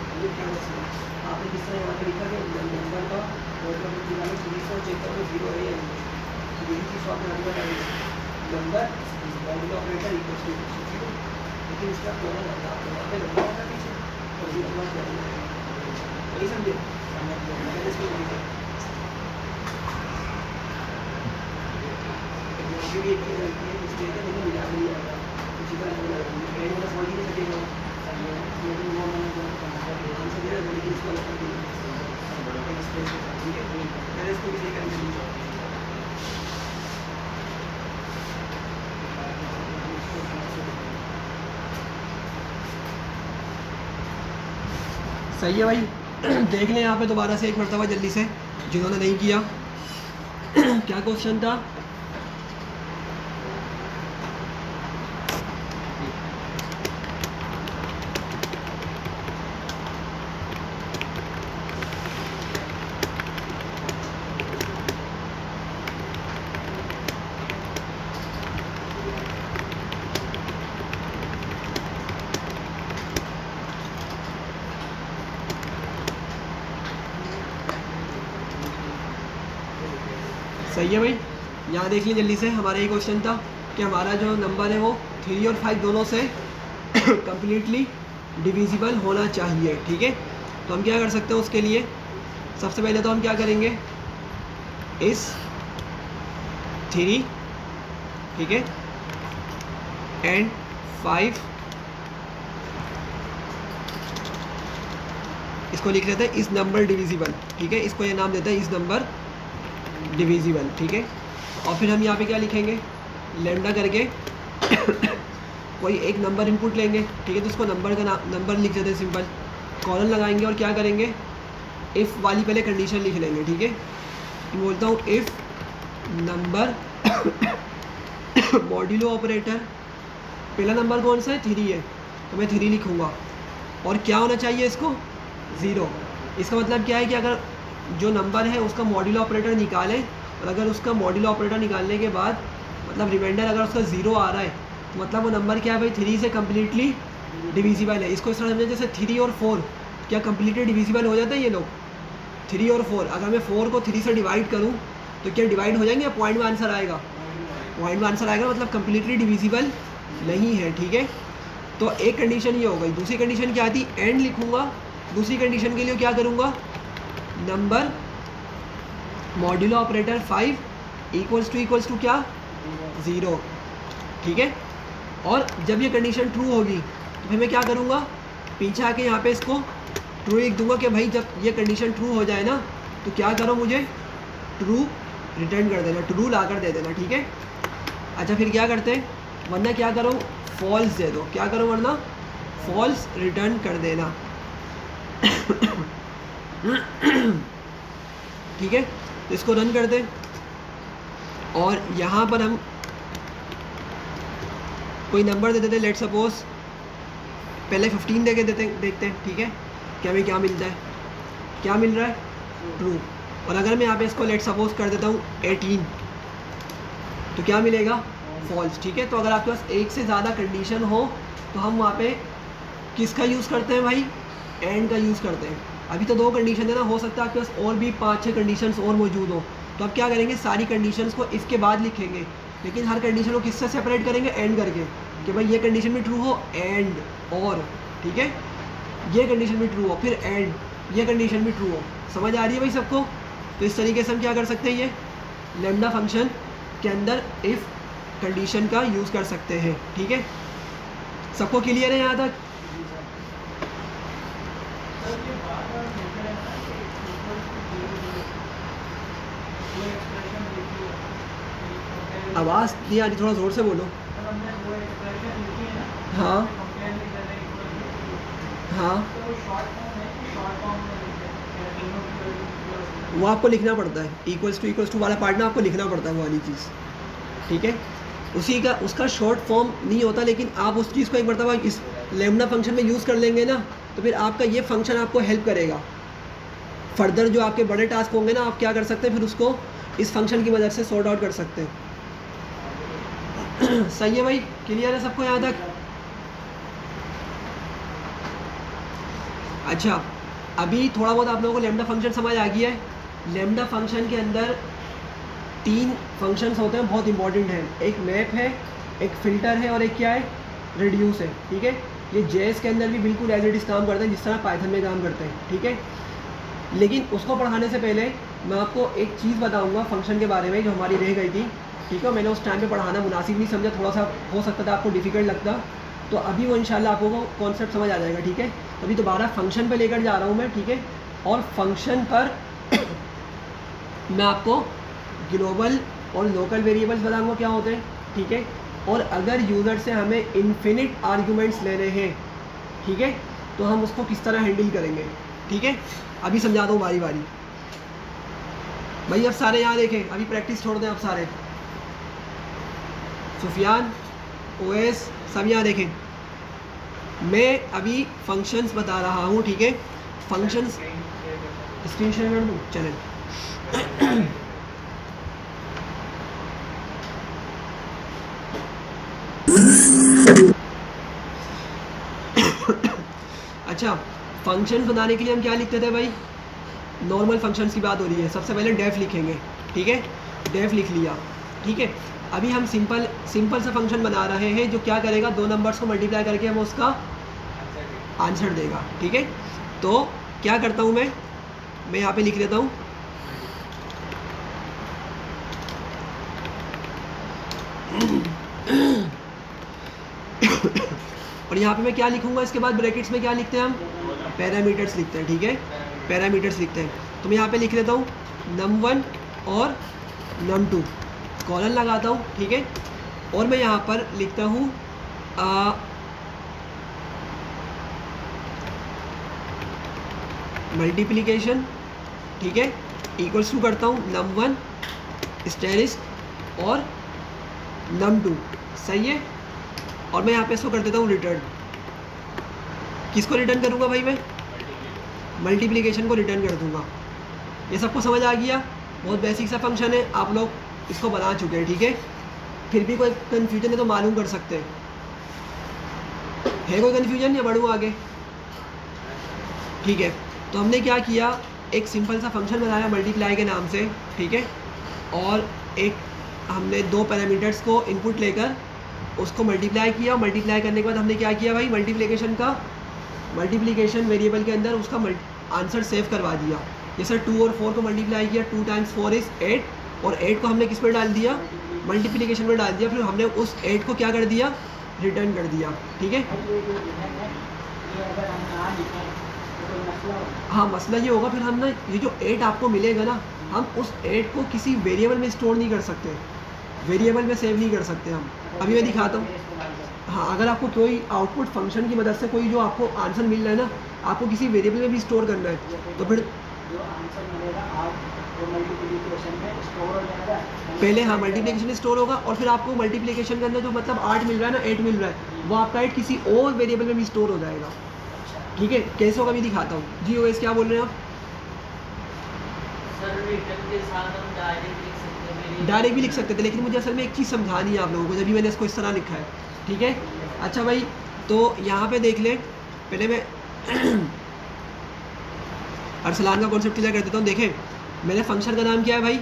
समझ फिर क्या कर सकते हैं, आपने किस तरह यहाँ पे लिखा कि नंबर का मॉड्यूलो ऑपरेटर निकालो, सीरीज को चेक करो 0 है या नहीं, तो यही चीज़ आपने आगे बताई number modulo operator equal to 0, लेकिन इसका कॉमन आता है आपको यहाँ पे नंबर आता पीछे और 0 के बाद नहीं समझे, मैंने इसको लिखा भी एक चीज़ लगती है इसलिए कि मुझे मिला नहीं आ रहा उसी का कहीं वाला समझ ही नहीं सकेगा, लेकिन वो मैंने जो आंसर दिया लेकिन इसको अलग कर दिया, ठीक है मैंने इसको भी सही करके दिया। सही है भाई, देख लें यहाँ पे दोबारा से एक मरतबा जल्दी से जिन्होंने नहीं किया। क्या क्वेश्चन था? सही है भाई, यहाँ देख लीजिए जल्दी से, हमारा ये क्वेश्चन था कि हमारा जो नंबर है वो 3 और 5 दोनों से कम्प्लीटली डिविजिबल होना चाहिए, ठीक है। तो हम क्या कर सकते हैं उसके लिए, सबसे पहले तो हम क्या करेंगे, इस 3 ठीक है एंड 5 इसको लिख लेते हैं इस नंबर डिविजिबल, ठीक है, इसको ये नाम देते हैं इस नंबर डिविजिबल, ठीक है। और फिर हम यहाँ पे क्या लिखेंगे, लैम्डा करके कोई एक नंबर इनपुट लेंगे, ठीक है, तो उसको नंबर का नंबर लिख देते हैं सिंपल, कॉलन लगाएंगे और क्या करेंगे, इफ़ वाली पहले कंडीशन लिख लेंगे, ठीक है। मैं बोलता हूँ इफ़ नंबर मॉड्यूलो ऑपरेटर, पहला नंबर कौन सा है, 3 है, तो मैं 3 लिखूँगा और क्या होना चाहिए इसको 0। इसका मतलब क्या है कि अगर जो नंबर है उसका मॉड्यूलो ऑपरेटर निकालें और अगर उसका मॉड्यूलो ऑपरेटर निकालने के बाद मतलब रिमाइंडर अगर उसका 0 आ रहा है तो मतलब वो नंबर क्या है भाई 3 से कम्प्लीटली डिविजिबल है। इसको इस तरह समझें जैसे 3 और 4 क्या कम्प्लीटली डिविजिबल हो जाते हैं ये लोग, 3 और 4, अगर मैं 4 को 3 से डिवाइड करूँ तो क्या डिवाइड हो जाएंगे या पॉइंट में आंसर आएगा, पॉइंट में आंसर आएगा, मतलब कम्प्लीटली डिविजिबल नहीं है, ठीक है। तो एक कंडीशन ये हो गई। दूसरी कंडीशन क्या आती, एंड लिखूँगा, दूसरी कंडीशन के लिए क्या करूँगा, number modulo operator 5 equals to क्या 0, ठीक है। और जब ये कंडीशन ट्रू होगी तो फिर मैं क्या करूँगा, पीछे आके यहाँ पे इसको ट्रू लिख दूँगा कि भाई जब ये कंडीशन ट्रू हो जाए ना तो क्या करो, मुझे ट्रू रिटर्न कर देना, ट्रू ला कर दे देना, ठीक है। अच्छा फिर क्या करते हैं, वरना क्या करो फॉल्स दे दो, क्या करो वरना फॉल्स रिटर्न कर देना ठीक है। तो इसको रन कर दें और यहाँ पर हम कोई नंबर दे देते हैं, लेट सपोज पहले 15 दे के देखते हैं, ठीक है, कि हमें क्या मिलता है, क्या मिल रहा है ट्रू। और अगर मैं यहाँ पे इसको लेट सपोज कर देता हूँ 18 तो क्या मिलेगा फॉल्स, ठीक है। तो अगर आपके पास एक से ज़्यादा कंडीशन हो तो हम वहाँ पे किसका यूज़ करते हैं भाई, एंड का यूज़ करते हैं। अभी तो 2 कंडीशन है ना, हो सकता है आपके पास और भी 5-6 कंडीशंस और मौजूद हो, तो आप क्या करेंगे, सारी कंडीशंस को इसके बाद लिखेंगे, लेकिन हर कंडीशन को किससे सेपरेट करेंगे, एंड करके, कि भाई ये कंडीशन भी ट्रू हो एंड और, ठीक है, ये कंडीशन भी ट्रू हो फिर एंड, ये कंडीशन भी ट्रू हो। समझ आ रही है भाई सबको? तो इस तरीके से हम क्या कर सकते हैं, ये लैम्डा फंक्शन के अंदर इफ़ कंडीशन का यूज़ कर सकते हैं, ठीक है। सबको क्लियर है यहाँ तक? आवाज़ नहीं आ रही, थोड़ा ज़ोर से बोलो। हाँ हाँ, वो आपको लिखना पड़ता है, इक्वल्स टू वाला पार्ट ना आपको लिखना पड़ता है वो वाली चीज़, ठीक है। उसी का उसका शॉर्ट फॉर्म नहीं होता, लेकिन आप उस चीज़ को एक मरतबा इस लैम्डा फंक्शन में यूज़ कर लेंगे ना तो फिर आपका ये फंक्शन आपको हेल्प करेगा। फर्दर जो आपके बड़े टास्क होंगे ना, आप क्या कर सकते हैं, फिर उसको इस फंक्शन की मदद से सॉर्ट आउट कर सकते हैं। सही है भाई, क्लियर है सबको यहाँ तक? अच्छा अभी थोड़ा बहुत आप लोगों को लैम्डा फंक्शन समझ आ गया है। लैम्डा फंक्शन के अंदर 3 फंक्शंस होते हैं, बहुत इंपॉर्टेंट है। एक मैप है, एक फ़िल्टर है और एक क्या है, रिड्यूस है। ठीक है, ये जेएस के अंदर भी बिल्कुल एज इट इज़ काम करते हैं जिस तरह पाइथन में काम करते हैं। ठीक है, लेकिन उसको पढ़ाने से पहले मैं आपको एक चीज़ बताऊंगा फंक्शन के बारे में जो हमारी रह गई थी। ठीक है, मैंने उस टाइम पे पढ़ाना मुनासिब नहीं समझा, थोड़ा सा हो सकता था आपको डिफ़िकल्ट लगता, तो अभी वो इंशाल्लाह आपको वो कॉन्सेप्ट समझ आ जाएगा। ठीक है, अभी दोबारा फंक्शन पे लेकर जा रहा हूँ मैं। ठीक है, और फंक्शन पर मैं आपको ग्लोबल और लोकल वेरिएबल्स बताऊँगा क्या होते हैं। ठीक है, और अगर यूज़र से हमें इन्फिनिट आर्ग्यूमेंट्स लेने हैं, ठीक है, तो हम उसको किस तरह हैंडल करेंगे। ठीक है, अभी समझा दूँ बारी बारी। भाई अब सारे यहाँ देखें, अभी प्रैक्टिस छोड़ दें आप सारे। सुफियान, ओएस, सब यहाँ देखें। मैं अभी फंक्शंस बता रहा हूँ। ठीक है, फंक्शंस स्क्रीन शेयर कर दूँ, चलें। अच्छा, फंक्शंस बनाने के लिए हम क्या लिखते थे भाई, नॉर्मल फंक्शंस की बात हो रही है। सबसे पहले डेफ लिखेंगे। ठीक है, डेफ लिख लिया। ठीक है, अभी हम सिंपल सा फंक्शन बना रहे हैं जो क्या करेगा, 2 नंबर्स को मल्टीप्लाई करके हम उसका आंसर देगा। ठीक है, तो क्या करता हूँ मैं यहाँ पे लिख लेता हूँ और यहाँ पे मैं क्या लिखूँगा, इसके बाद ब्रैकेट्स में क्या लिखते हैं हम, पैरामीटर्स लिखते हैं। ठीक है, पैरामीटर्स लिखते हैं। तो मैं यहाँ पे लिख लेता हूँ num1 और num2, कॉलन लगाता हूँ। ठीक है, और मैं यहाँ पर लिखता हूँ मल्टीप्लिकेशन। ठीक है, इक्वल्स टू करता हूँ num1 स्टेरिस्क और num2। सही है, और मैं यहाँ पे इसको कर देता हूँ रिटर्न। किसको रिटर्न करूँगा भाई, मैं मल्टीप्लिकेशन को रिटर्न कर दूँगा। ये सबको समझ आ गया, बहुत बेसिक सा फंक्शन है, आप लोग इसको बना चुके हैं। ठीक है, फिर भी कोई कन्फ्यूजन है तो मालूम कर सकते हैं। है कोई कन्फ्यूजन या बढ़ूँ आगे? ठीक है, तो हमने क्या किया, एक सिंपल सा फंक्शन बनाया मल्टीप्लाई के नाम से। ठीक है, और एक हमने 2 पैरामीटर्स को इनपुट लेकर उसको मल्टीप्लाई किया। मल्टीप्लाई करने के बाद हमने क्या किया भाई, मल्टीप्लिकेशन वेरिएबल के अंदर उसका आंसर सेव करवा दिया। जैसे 2 और 4 को मल्टीप्लाई किया, 2 टाइम्स 4 इज़ 8, और 8 को हमने किस पर डाल दिया, मल्टीप्लिकेशन में डाल दिया। फिर हमने उस 8 को क्या कर दिया, रिटर्न कर दिया। ठीक है, हाँ मसला ये होगा, फिर हम ना ये जो 8 आपको मिलेगा ना, हम उस 8 को किसी वेरिएबल में स्टोर नहीं कर सकते, वेरिएबल में सेव नहीं कर सकते हम। अभी मैं दिखाता हूँ। हाँ, अगर आपको कोई आउटपुट फंक्शन की मदद से कोई जो आपको आंसर मिल रहा है ना, आपको किसी वेरिएबल में भी स्टोर करना है, तो फिर जो आंसर मिलेगा आप मल्टीप्लिकेशन में स्टोर हो जाएगा। पहले हाँ मल्टीप्लिकेशन में स्टोर होगा, और फिर आपको मल्टीप्लिकेशन के अंदर जो मतलब 8 मिल रहा है ना, 8 मिल रहा है, वो आपका 8 किसी और वेरिएबल में भी स्टोर हो जाएगा। ठीक है, कैसे होगा भी दिखाता हूँ। जी ओएस क्या बोल रहे हैं आप? सर रिटर्न के साथ हम डायरेक्ट भी लिख सकते थे, लेकिन मुझे असल में एक चीज़ समझानी है आप लोगों को, जब भी मैंने इसको इस तरह लिखा है। ठीक है, अच्छा भाई, तो यहाँ पे देख लें, पहले मैं अरसलान का कॉन्सेप्ट क्लियर कर देता हूँ। देखें, मेरे फंक्शन का नाम क्या है भाई,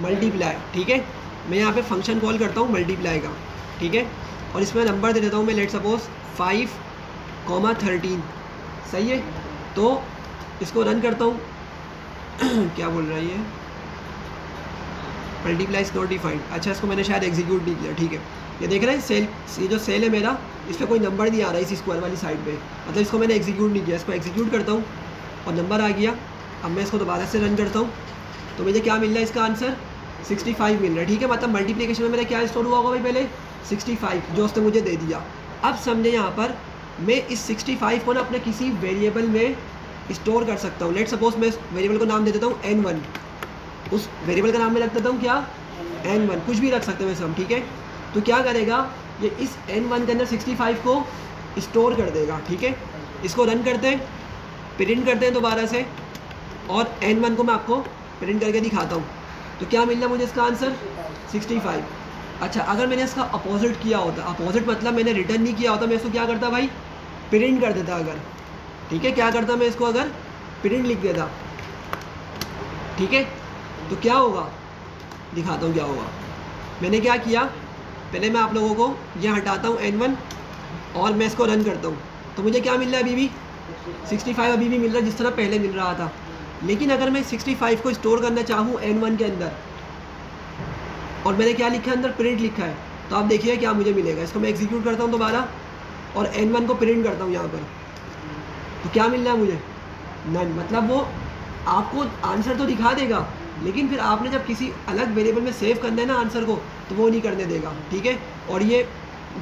मल्टीप्लाई। ठीक है, मैं यहाँ पे फंक्शन कॉल करता हूँ मल्टीप्लाई का। ठीक है, और इसमें नंबर दे देता हूँ मैं, लेट सपोज 5,13। सही है, तो इसको रन करता हूँ। क्या बोल रहा है ये, मल्टीप्लाई इज नॉट डिफाइंड। अच्छा, इसको मैंने शायद एग्जीक्यूट नहीं किया। ठीक है, ये देख रहे हैं सेल, ये जो सेल है मेरा, इस पर कोई नंबर नहीं आ रहा है इसी स्क्वायर वाली साइड पे, मतलब इसको मैंने एग्जीक्यूट नहीं किया। इसको एग्जीक्यूट करता हूँ और नंबर आ गया। अब मैं इसको दोबारा से रन करता हूँ, तो मुझे क्या मिल रहा है, इसका आंसर 65 मिल रहा है। ठीक है, मतलब मल्टीप्लिकेशन में मेरा क्या स्टोर हुआ होगा भाई, पहले 65 जो उसने मुझे दे दिया। अब समझे, यहाँ पर मैं इस 65 को ना अपने किसी वेरिएबल में स्टोर कर सकता हूँ। लेट सपोज मैं वेरिएबल को नाम दे देता हूँ n1, उस वेरिएबल का नाम मैं रख देता हूँ क्या, n1, कुछ भी रख सकते हैं वैसे हम। ठीक है, तो क्या करेगा, ये इस n1 के अंदर 65 को स्टोर कर देगा। ठीक है, इसको रन करते हैं, प्रिंट करते हैं दोबारा से, और n1 को मैं आपको प्रिंट करके दिखाता हूँ। तो क्या मिल रहा मुझे इसका आंसर 65। अच्छा, अगर मैंने इसका अपोजिट किया होता, अपोजिट मतलब मैंने रिटर्न नहीं किया होता, मैं इसको क्या करता भाई, प्रिंट कर देता अगर। ठीक है, क्या करता मैं इसको, अगर प्रिंट लिख देता, ठीक है, तो क्या होगा, दिखाता हूँ क्या होगा। मैंने क्या किया, पहले मैं आप लोगों को यहाँ हटाता हूँ N1 और मैं इसको रन करता हूँ, तो मुझे क्या मिल रहा है अभी भी 65 अभी भी मिल रहा है जिस तरह पहले मिल रहा था। लेकिन अगर मैं 65 को स्टोर करना चाहूँ N1 के अंदर और मैंने क्या लिखा है अंदर, प्रिंट लिखा है, तो आप देखिए क्या मुझे मिलेगा। इसको मैं एग्जीक्यूट करता हूँ दोबारा और N1 को प्रिंट करता हूँ यहाँ पर, तो क्या मिल रहा है मुझे, नन। मतलब वो आपको आंसर तो दिखा देगा, लेकिन फिर आपने जब किसी अलग वेरिएबल में सेव करना है ना आंसर को, तो वो नहीं करने देगा, ठीक है। और ये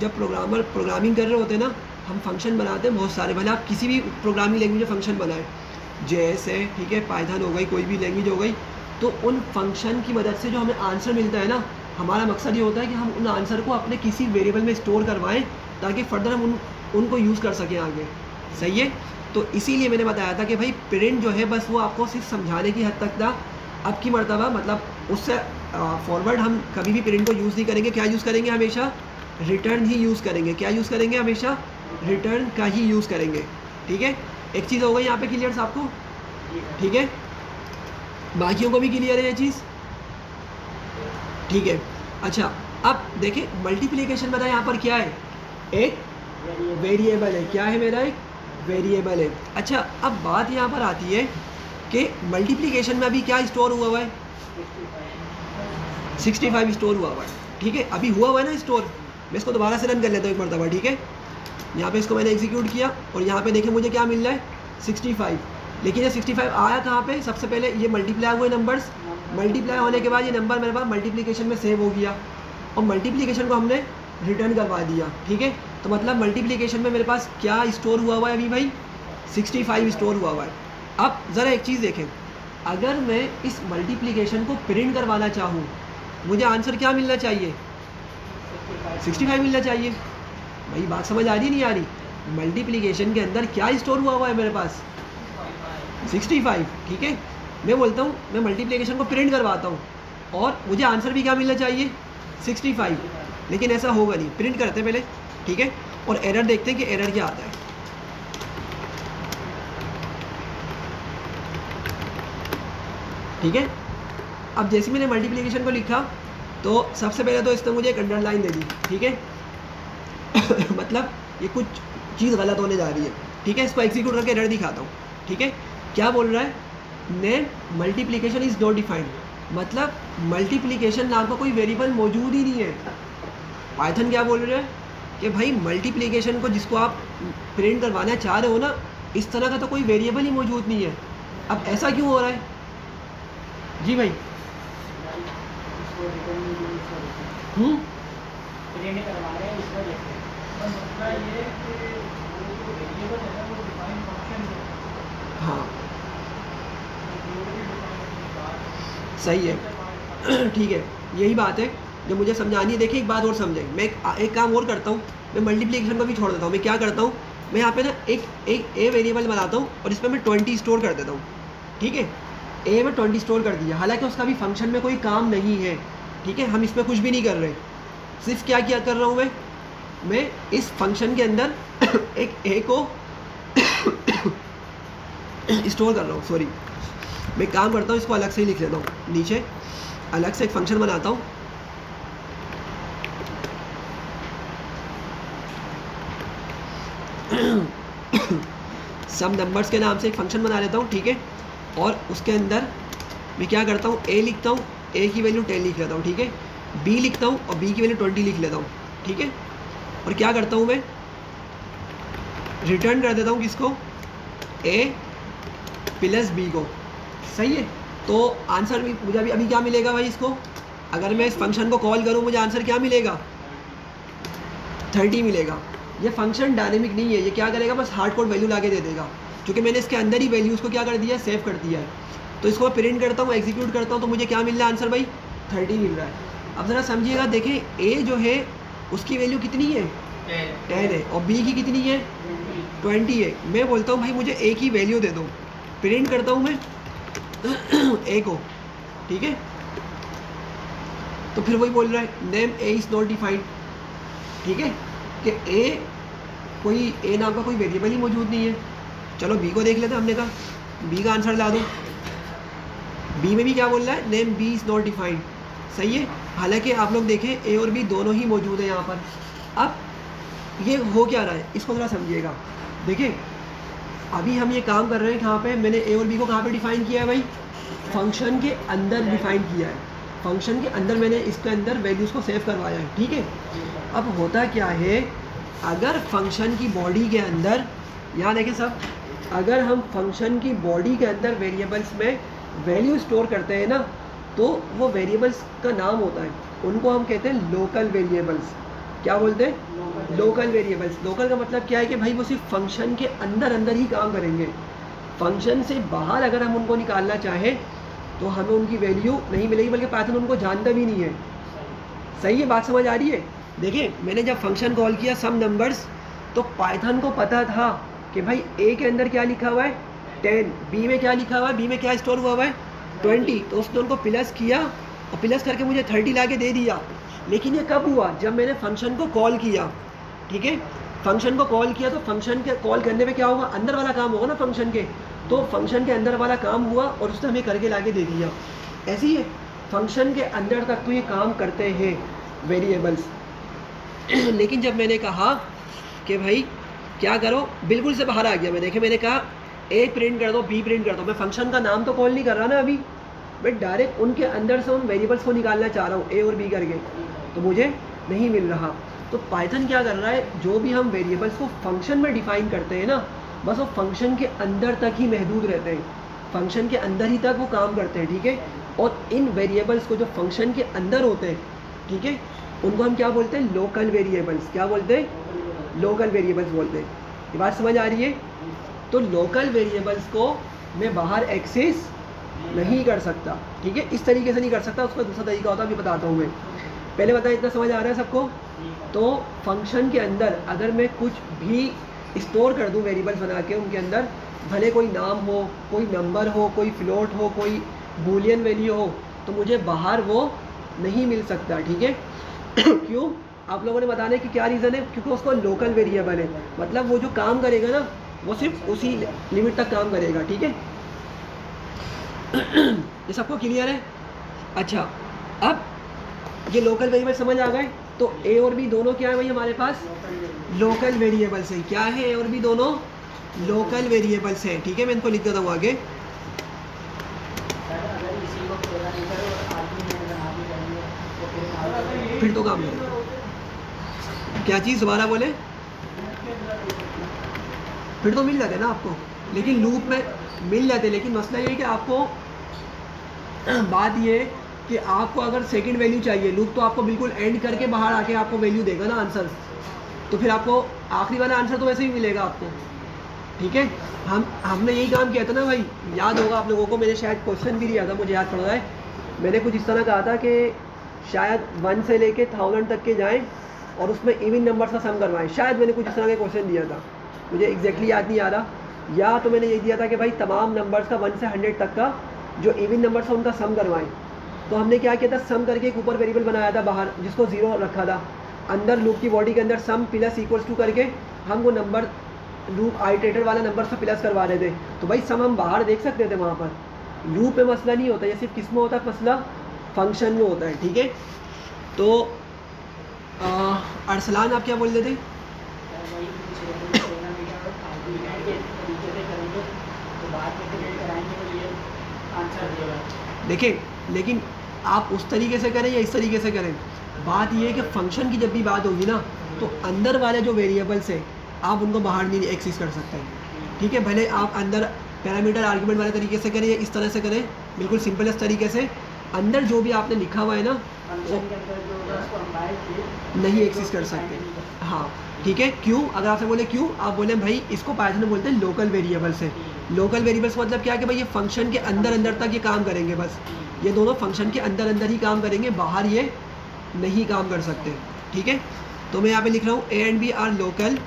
जब प्रोग्रामिंग कर रहे होते हैं ना, हम फंक्शन बनाते हैं बहुत सारे, भले आप किसी भी प्रोग्रामिंग लैंग्वेज में फंक्शन बनाएं, JS है, ठीक है, पाइथन हो गई, कोई भी लैंग्वेज हो गई, तो उन फंक्शन की मदद से जो हमें आंसर मिलता है ना, हमारा मकसद ये होता है कि हम उन आंसर को अपने किसी वेरिएबल में स्टोर करवाएं ताकि फर्दर हम उनको यूज़ कर सकें आगे, सही है। तो इसीलिए मैंने बताया था कि भाई प्रिंट जो है बस वो आपको सिर्फ समझाने की हद तक था। अब की मर्तबा मतलब उससे फॉरवर्ड हम कभी भी प्रिंट को यूज़ नहीं करेंगे। क्या यूज़ करेंगे, हमेशा रिटर्न ही यूज़ करेंगे। क्या यूज़ करेंगे, हमेशा रिटर्न का ही यूज़ करेंगे, ठीक है। एक चीज़ हो गई यहाँ पे क्लियर आपको, ठीक है, बाकियों को भी क्लियर है ये चीज़, ठीक है। अच्छा अब देखिए मल्टीप्लिकेशन मेरा यहाँ पर क्या है, एक वेरिएबल है, क्या है मेरा, एक वेरिएबल है। अच्छा अब बात यहाँ पर आती है कि मल्टीप्लिकेशन में अभी क्या स्टोर हुआ हुआ है, 65 स्टोर हुआ हुआ है, ठीक है, अभी हुआ हुआ है ना स्टोर। मैं इसको दोबारा से रन कर लेता हूँ एक मरतबा, ठीक है। यहाँ पे इसको मैंने एग्जीक्यूट किया और यहाँ पे देखें मुझे क्या मिल रहा है, 65। लेकिन ये 65 आया कहाँ पे, सबसे पहले ये मल्टीप्लाई हुए नंबर्स, मल्टीप्लाई होने के बाद ये नंबर मेरे पास मल्टीप्लिकेशन में सेव हो गया और मल्टीप्लिकेशन को हमने रिटर्न करवा दिया, ठीक है। तो मतलब मल्टीप्लिकेशन में मेरे पास क्या स्टोर हुआ हुआ है अभी भाई, 65 स्टोर हुआ हुआ है। अब ज़रा एक चीज़ देखें, अगर मैं इस मल्टीप्लिकेशन को प्रिंट करवाना चाहूँ, मुझे आंसर क्या मिलना चाहिए, 65 मिलना चाहिए। भाई बात समझ आ रही नहीं आ रही, मल्टीप्लिकेशन के अंदर क्या स्टोर हुआ हुआ है मेरे पास, 65, ठीक है। मैं बोलता हूँ मैं मल्टीप्लिकेशन को प्रिंट करवाता हूँ और मुझे आंसर भी क्या मिलना चाहिए, 65, लेकिन ऐसा होगा नहीं। प्रिंट करते हैं पहले, ठीक है, और एरर देखते हैं कि एरर क्या आता है। ठीक है, अब जैसे मैंने मल्टीप्लिकेशन को लिखा तो सबसे पहले तो इसने मुझे एक अंडरलाइन दे दी, ठीक है मतलब ये कुछ चीज़ गलत होने जा रही है, ठीक है। इसको एग्जीक्यूट करके एरर दिखाता हूँ, ठीक है। क्या बोल रहा है, name multiplication is not defined, मतलब मल्टीप्लिकेशन नाम का कोई वेरिएबल मौजूद ही नहीं है। पाइथन क्या बोल रहा है कि भाई मल्टीप्लिकेशन को जिसको आप प्रिंट करवाना चाह रहे हो ना, इस तरह का तो कोई वेरिएबल ही मौजूद नहीं है। अब ऐसा क्यों हो रहा है जी भाई, प्रिंट करवा रहे हैं इस वजह से, हाँ सही है ठीक है, यही बात है जो मुझे समझानी है। देखिए एक बात और समझें, मैं एक काम और करता हूँ, मैं मल्टीप्लिकेशन को भी छोड़ देता हूँ। मैं क्या करता हूँ, मैं यहाँ पे ना एक ए वेरिएबल बनाता हूँ और इसमें मैं 20 स्टोर कर देता हूँ, ठीक है। ए में 20 स्टोर कर दिया, हालांकि उसका भी फंक्शन में कोई काम नहीं है, ठीक है, हम इसमें कुछ भी नहीं कर रहे। सिर्फ क्या कर रहा हूँ मैं इस फंक्शन के अंदर एक ए को स्टोर कर रहा हूँ। सॉरी, मैं काम करता हूँ, इसको अलग से ही लिख लेता हूँ, नीचे अलग से एक फंक्शन बनाता हूँ। सम नंबर्स के नाम से एक फंक्शन बना लेता हूँ, ठीक है। और उसके अंदर मैं क्या करता हूँ, ए लिखता हूँ, ए की वैल्यू 10 लिख लेता हूँ, ठीक है। बी लिखता हूँ और बी की वैल्यू 20 लिख लेता हूँ, ठीक है। और क्या करता हूँ मैं, रिटर्न कर देता हूँ किसको, ए प्लस बी को, सही है। तो आंसर भी मुझे अभी क्या मिलेगा भाई, इसको अगर मैं इस फंक्शन को कॉल करूँ मुझे आंसर क्या मिलेगा, 30 मिलेगा। ये फंक्शन डायनेमिक नहीं है, ये क्या करेगा, बस हार्ड कोड वैल्यू लाके दे देगा, क्योंकि मैंने इसके अंदर ही वैल्यू उसको क्या कर दिया है, सेव कर दिया है। तो इसको मैं प्रिंट करता हूँ, एग्जीक्यूट करता हूँ, तो मुझे क्या मिल रहा है आंसर भाई, 30 मिल रहा है। अब ज़रा समझिएगा, देखें ए जो है उसकी वैल्यू कितनी है, 10 है, और बी की कितनी है, 20 है। मैं बोलता हूँ भाई मुझे ए की वैल्यू दे दो, प्रिंट करता हूँ मैं ए को, ठीक है। तो फिर वही बोल रहा है, name A is not defined, ठीक है, कि ए नाम का कोई वेरिएबल ही मौजूद नहीं है। चलो बी को देख लेते हैं। हमने कहा बी का आंसर ला दूँ। बी में भी क्या बोल रहा है, name B is not defined, सही है। हालांकि आप लोग देखें ए और बी दोनों ही मौजूद है यहाँ पर। अब ये हो क्या रहा है, इसको थोड़ा समझिएगा। देखिए अभी हम ये काम कर रहे हैं, कहाँ पे मैंने ए और बी को कहाँ पे डिफ़ाइन किया है भाई, फंक्शन के अंदर डिफ़ाइन किया है। फंक्शन के अंदर मैंने इसके अंदर वैल्यूज़ को सेव करवाया है, ठीक है। अब होता क्या है, अगर फंक्शन की बॉडी के अंदर, यहाँ देखें सब, अगर हम फंक्शन की बॉडी के अंदर वेरिएबल्स में वैल्यू स्टोर करते हैं ना, तो वो वेरिएबल्स का नाम होता है, उनको हम कहते हैं लोकल वेरिएबल्स। क्या बोलते हैं, लोकल वेरिएबल्स। लोकल का मतलब क्या है कि भाई वो सिर्फ फंक्शन के अंदर अंदर ही काम करेंगे। फंक्शन से बाहर अगर हम उनको निकालना चाहें तो हमें उनकी वैल्यू नहीं मिलेगी, बल्कि पाइथन उनको जानता भी नहीं है। सही है, बात समझ आ रही है। देखिए मैंने जब फंक्शन कॉल किया सम नंबर्स, तो पाइथन को पता था कि भाई ए के अंदर क्या लिखा हुआ है 10, बी में क्या लिखा हुआ है, बी में क्या स्टोर हुआ है 20, तो उसने उनको प्लस किया और प्लस करके मुझे 30 ला के दे दिया। लेकिन ये कब हुआ, जब मैंने फंक्शन को कॉल किया, ठीक है। फंक्शन को कॉल किया तो फंक्शन के कॉल करने में क्या होगा, अंदर वाला काम होगा ना फंक्शन के, तो फंक्शन के अंदर वाला काम हुआ और उसने हमें करके लाके दे दिया। ऐसे ही है, फंक्शन के अंदर तक तो ये काम करते हैं वेरिएबल्स। लेकिन जब मैंने कहा कि भाई क्या करो, बिल्कुल से बाहर आ गया मैं। देखे मैंने कहा ए प्रिंट कर दो, बी प्रिंट कर दो, मैं फंक्शन का नाम तो कॉल नहीं कर रहा ना अभी, मैं डायरेक्ट उनके अंदर से उन वेरिएबल्स को निकालना चाह रहा हूँ ए और बी करके, तो मुझे नहीं मिल रहा। तो पाइथन क्या कर रहा है, जो भी हम वेरिएबल्स को फंक्शन में डिफाइन करते हैं ना, बस वो फंक्शन के अंदर तक ही महदूद रहते हैं, फंक्शन के अंदर ही तक वो काम करते हैं, ठीक है। और इन वेरिएबल्स को जो फंक्शन के अंदर होते हैं, ठीक है, उनको हम क्या बोलते हैं, लोकल वेरिएबल्स। क्या बोलते हैं, लोकल वेरिएबल्स बोलते हैं। ये बात समझ आ रही है। तो लोकल वेरिएबल्स को मैं बाहर एक्सेस नहीं कर सकता, ठीक है, इस तरीके से नहीं कर सकता, उसका दूसरा तरीका होता है, अभी बताता हूँ मैं। पहले बताया, इतना समझ आ रहा है सबको। तो फंक्शन के अंदर अगर मैं कुछ भी स्टोर कर दूं वेरिएबल्स बना के, उनके अंदर भले कोई नाम हो, कोई नंबर हो, कोई फ्लोट हो, कोई बूलियन वैल्यू हो, तो मुझे बाहर वो नहीं मिल सकता, ठीक है। क्यों, आप लोगों ने बताने की क्या रीज़न है, क्योंकि उसको लोकल वेरिएबल है, मतलब वो जो काम करेगा ना वो सिर्फ उसी लिमिट तक काम करेगा, ठीक है। ये सबको क्लियर है। अच्छा, अब ये लोकल वेरिएबल समझ आ गए। तो ए और बी दोनों क्या है भाई हमारे पास, लोकल वेरिएबल्स हैं। क्या है, ए और बी दोनों लोकल वेरिएबल्स हैं, ठीक है। मैं इनको लिख देता हूँ आगे। फिर तो काम करेगा, क्या चीज़ दोबारा बोले, फिर तो मिल जाते ना आपको, लेकिन लूप में मिल जाते। लेकिन मसला ये है कि आपको बात ये है कि आपको अगर सेकंड वैल्यू चाहिए, लूप तो आपको बिल्कुल एंड करके बाहर आके आपको वैल्यू देगा ना आंसर, तो फिर आपको आखिरी वाला आंसर तो वैसे ही मिलेगा आपको, ठीक है। हमने यही काम किया था ना भाई, याद होगा आप लोगों को, मैंने शायद क्वेश्चन भी दिया था, मुझे याद पड़ रहा है, मैंने कुछ इस तरह कहा था कि शायद 1 से लेके 1000 तक के जाएँ और उसमें इवन नंबर का सम करवाएं। शायद मैंने कुछ इस तरह के क्वेश्चन दिया था, मुझे एग्जैक्टली याद नहीं आ रहा। या तो मैंने ये दिया था कि भाई तमाम नंबर्स का 1 से 100 तक का जो इवन नंबर्स है उनका सम करवाएं। तो हमने क्या किया था, सम करके एक ऊपर वेरिएबल बनाया था बाहर, जिसको 0 रखा था, अंदर लूप की बॉडी के अंदर सम प्लस इक्वल्स टू करके हम वो नंबर लूप आइटरेटर वाला नंबर से प्लस करवा रहे थे। तो भाई सम हम बाहर देख सकते थे वहाँ पर, लूप में मसला नहीं होता, ये सिर्फ किस में होता है मसला, फंक्शन में होता है, ठीक है। तो अरसलान आप क्या बोल रहे थे, देखिए लेकिन आप उस तरीके से करें या इस तरीके से करें, बात ये है कि फंक्शन की जब भी बात होगी ना, तो अंदर वाले जो वेरिएबल्स हैं आप उनको बाहर नहीं एक्सेस कर सकते हैं, ठीक है। भले आप अंदर पैरामीटर आर्गुमेंट वाले तरीके से करें या इस तरह से करें, बिल्कुल सिंपलेस्ट तरीके से, अंदर जो भी आपने लिखा हुआ है ना वो नहीं एक्सेस कर सकते। हाँ ठीक है, क्यों, अगर आपसे बोले क्यों, आप बोले भाई इसको पाइथन में बोलते हैं लोकल वेरिएबल्स है। लोकल वेरिएबल्स मतलब क्या है कि भाई ये फंक्शन के अंदर अंदर तक ये काम करेंगे, बस ये दोनों फंक्शन के अंदर अंदर ही काम करेंगे, बाहर ये नहीं काम कर सकते, ठीक है। तो मैं यहाँ पे लिख रहा हूँ A and B are local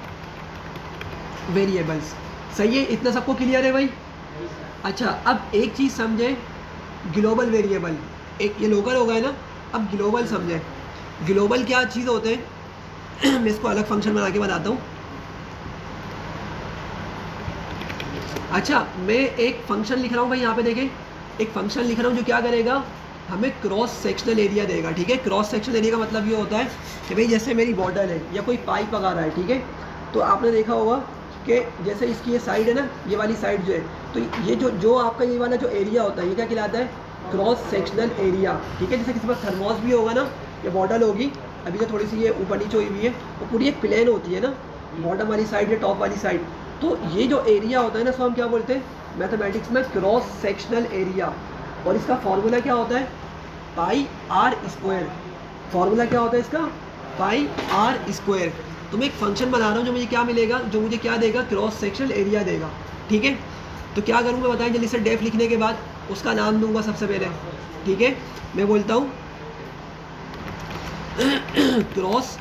variables, सही है, इतना सबको क्लियर है भाई। अच्छा, अब एक चीज़ समझे, ग्लोबल वेरिएबल, एक ये लोकल हो गए ना, अब ग्लोबल समझे। ग्लोबल क्या चीज़ होते हैं, मैं इसको अलग फंक्शन बना के बताता हूँ। अच्छा, मैं एक फंक्शन लिख रहा हूँ भाई, यहाँ पे देखें, एक फंक्शन लिख रहा हूँ जो क्या करेगा, हमें क्रॉस सेक्शनल एरिया देगा। ठीक है, क्रॉस सेक्शनल एरिया का मतलब ये होता है कि भाई जैसे मेरी बॉटल है या कोई पाइप वगैरह है, ठीक है, तो आपने देखा होगा कि जैसे इसकी ये साइड है ना, ये वाली साइड जो है, तो ये जो आपका ये वाला जो एरिया होता है, ये क्या कहलाता है, क्रॉस सेक्शनल एरिया। ठीक है, जैसे किसी पास थर्मोस भी होगा ना, या बॉटल होगी, अभी जो थोड़ी सी ये ऊपर नीचे हुई हुई है, वो पूरी एक प्लेन होती है ना, बॉटम वाली साइड या टॉप वाली साइड, तो ये जो एरिया होता है ना, इसको हम क्या बोलते हैं मैथमेटिक्स में, क्रॉस सेक्शनल एरिया। और इसका फॉर्मूला क्या होता है, पाई आर स्क्वायर। फॉर्मूला क्या होता है इसका, पाई आर स्क्वायर। तो मैं एक फंक्शन बना रहा हूँ जो मुझे क्या मिलेगा, जो मुझे क्या देगा, क्रॉस सेक्शनल एरिया देगा। ठीक है, तो क्या करूँगा बताएं जल्दी से। डेफ लिखने के बाद उसका नाम दूंगा सबसे पहले। ठीक है, मैं बोलता हूँ क्रॉस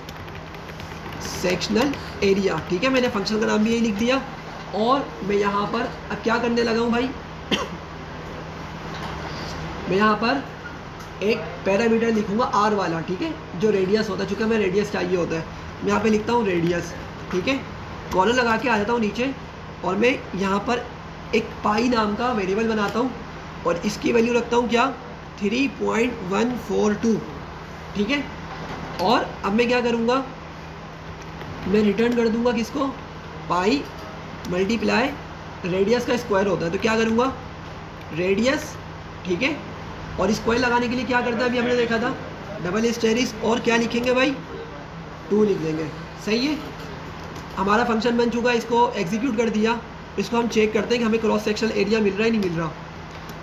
सेक्शनल एरिया। ठीक है, मैंने फंक्शन का नाम भी यही लिख दिया। और मैं यहाँ पर अब क्या करने लगा हूँ भाई, मैं यहाँ पर एक पैरामीटर लिखूंगा आर वाला। ठीक है, जो रेडियस होता है, चूँकि हमें रेडियस चाहिए होता है, मैं यहाँ पे लिखता हूँ रेडियस। ठीक है, कॉलर लगा के आ जाता हूँ नीचे, और मैं यहाँ पर एक पाई नाम का वेरिएबल बनाता हूँ, और इसकी वैल्यू रखता हूँ क्या, 3.142। ठीक है, और अब मैं क्या करूँगा, मैं रिटर्न कर दूँगा किसको, पाई मल्टीप्लाई रेडियस का स्क्वायर होता है, तो क्या करूँगा, रेडियस। ठीक है, और स्क्वायर लगाने के लिए क्या करता है, अभी हमने देखा था, डबल एस्टेरिस्क, और क्या लिखेंगे भाई, 2 लिख देंगे। सही है, हमारा फंक्शन बन चुका है, इसको एग्जीक्यूट कर दिया। इसको हम चेक करते हैं कि हमें क्रॉस सेक्शनल एरिया मिल रहा है नहीं मिल रहा।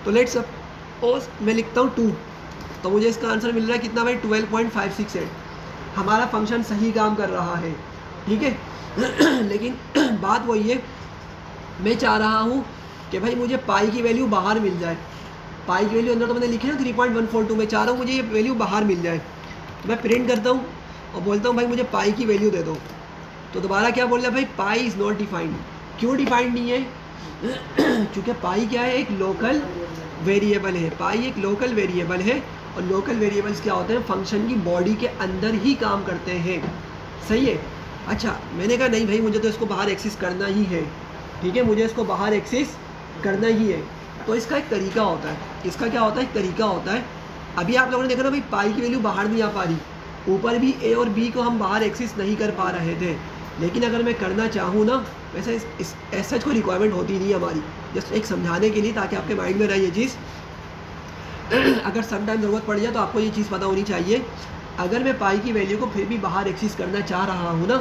तो लेट्स सपोज मैं लिखता हूँ 2, तो मुझे इसका आंसर मिल रहा है कितना भाई, 12.568। हमारा फंक्शन सही काम कर रहा है। ठीक है लेकिन बात वही है, मैं चाह रहा हूँ कि भाई मुझे पाई की वैल्यू बाहर मिल जाए। पाई की वैल्यू अंदर तो मैंने लिखी ना 3.142, मैं चाह रहा हूँ मुझे ये वैल्यू बाहर मिल जाए। तो मैं प्रिंट करता हूँ और बोलता हूँ भाई मुझे पाई की वैल्यू दे दो। तो दोबारा क्या बोल रहा है भाई, पाई इज़ नॉट डिफाइंड। क्यों डिफाइंड नहीं है, क्योंकि पाई क्या है, एक लोकल वेरिएबल है। पाई एक लोकल वेरिएबल है, और लोकल वेरिएबल्स क्या होते हैं, फंक्शन की बॉडी के अंदर ही काम करते हैं। सही है। अच्छा, मैंने कहा नहीं भाई मुझे तो इसको बाहर एक्सेस करना ही है। ठीक है, मुझे इसको बाहर एक्सेस करना ही है। तो इसका एक तरीका होता है, इसका क्या होता है, एक तरीका होता है। अभी आप लोगों ने देखा ना भाई, पाई की वैल्यू बाहर नहीं आ पा रही, ऊपर भी ए और बी को हम बाहर एक्सेस नहीं कर पा रहे थे। लेकिन अगर मैं करना चाहूँ ना, वैसे ऐसा कोई रिक्वायरमेंट होती नहीं हमारी, जस्ट एक समझाने के लिए, ताकि आपके माइंड में रहे ये चीज़। अगर सम टाइम ज़रूरत पड़ जाए तो आपको ये चीज़ पता होनी चाहिए। अगर मैं पाई की वैल्यू को फिर भी बाहर एक्सेस करना चाह रहा हूँ ना,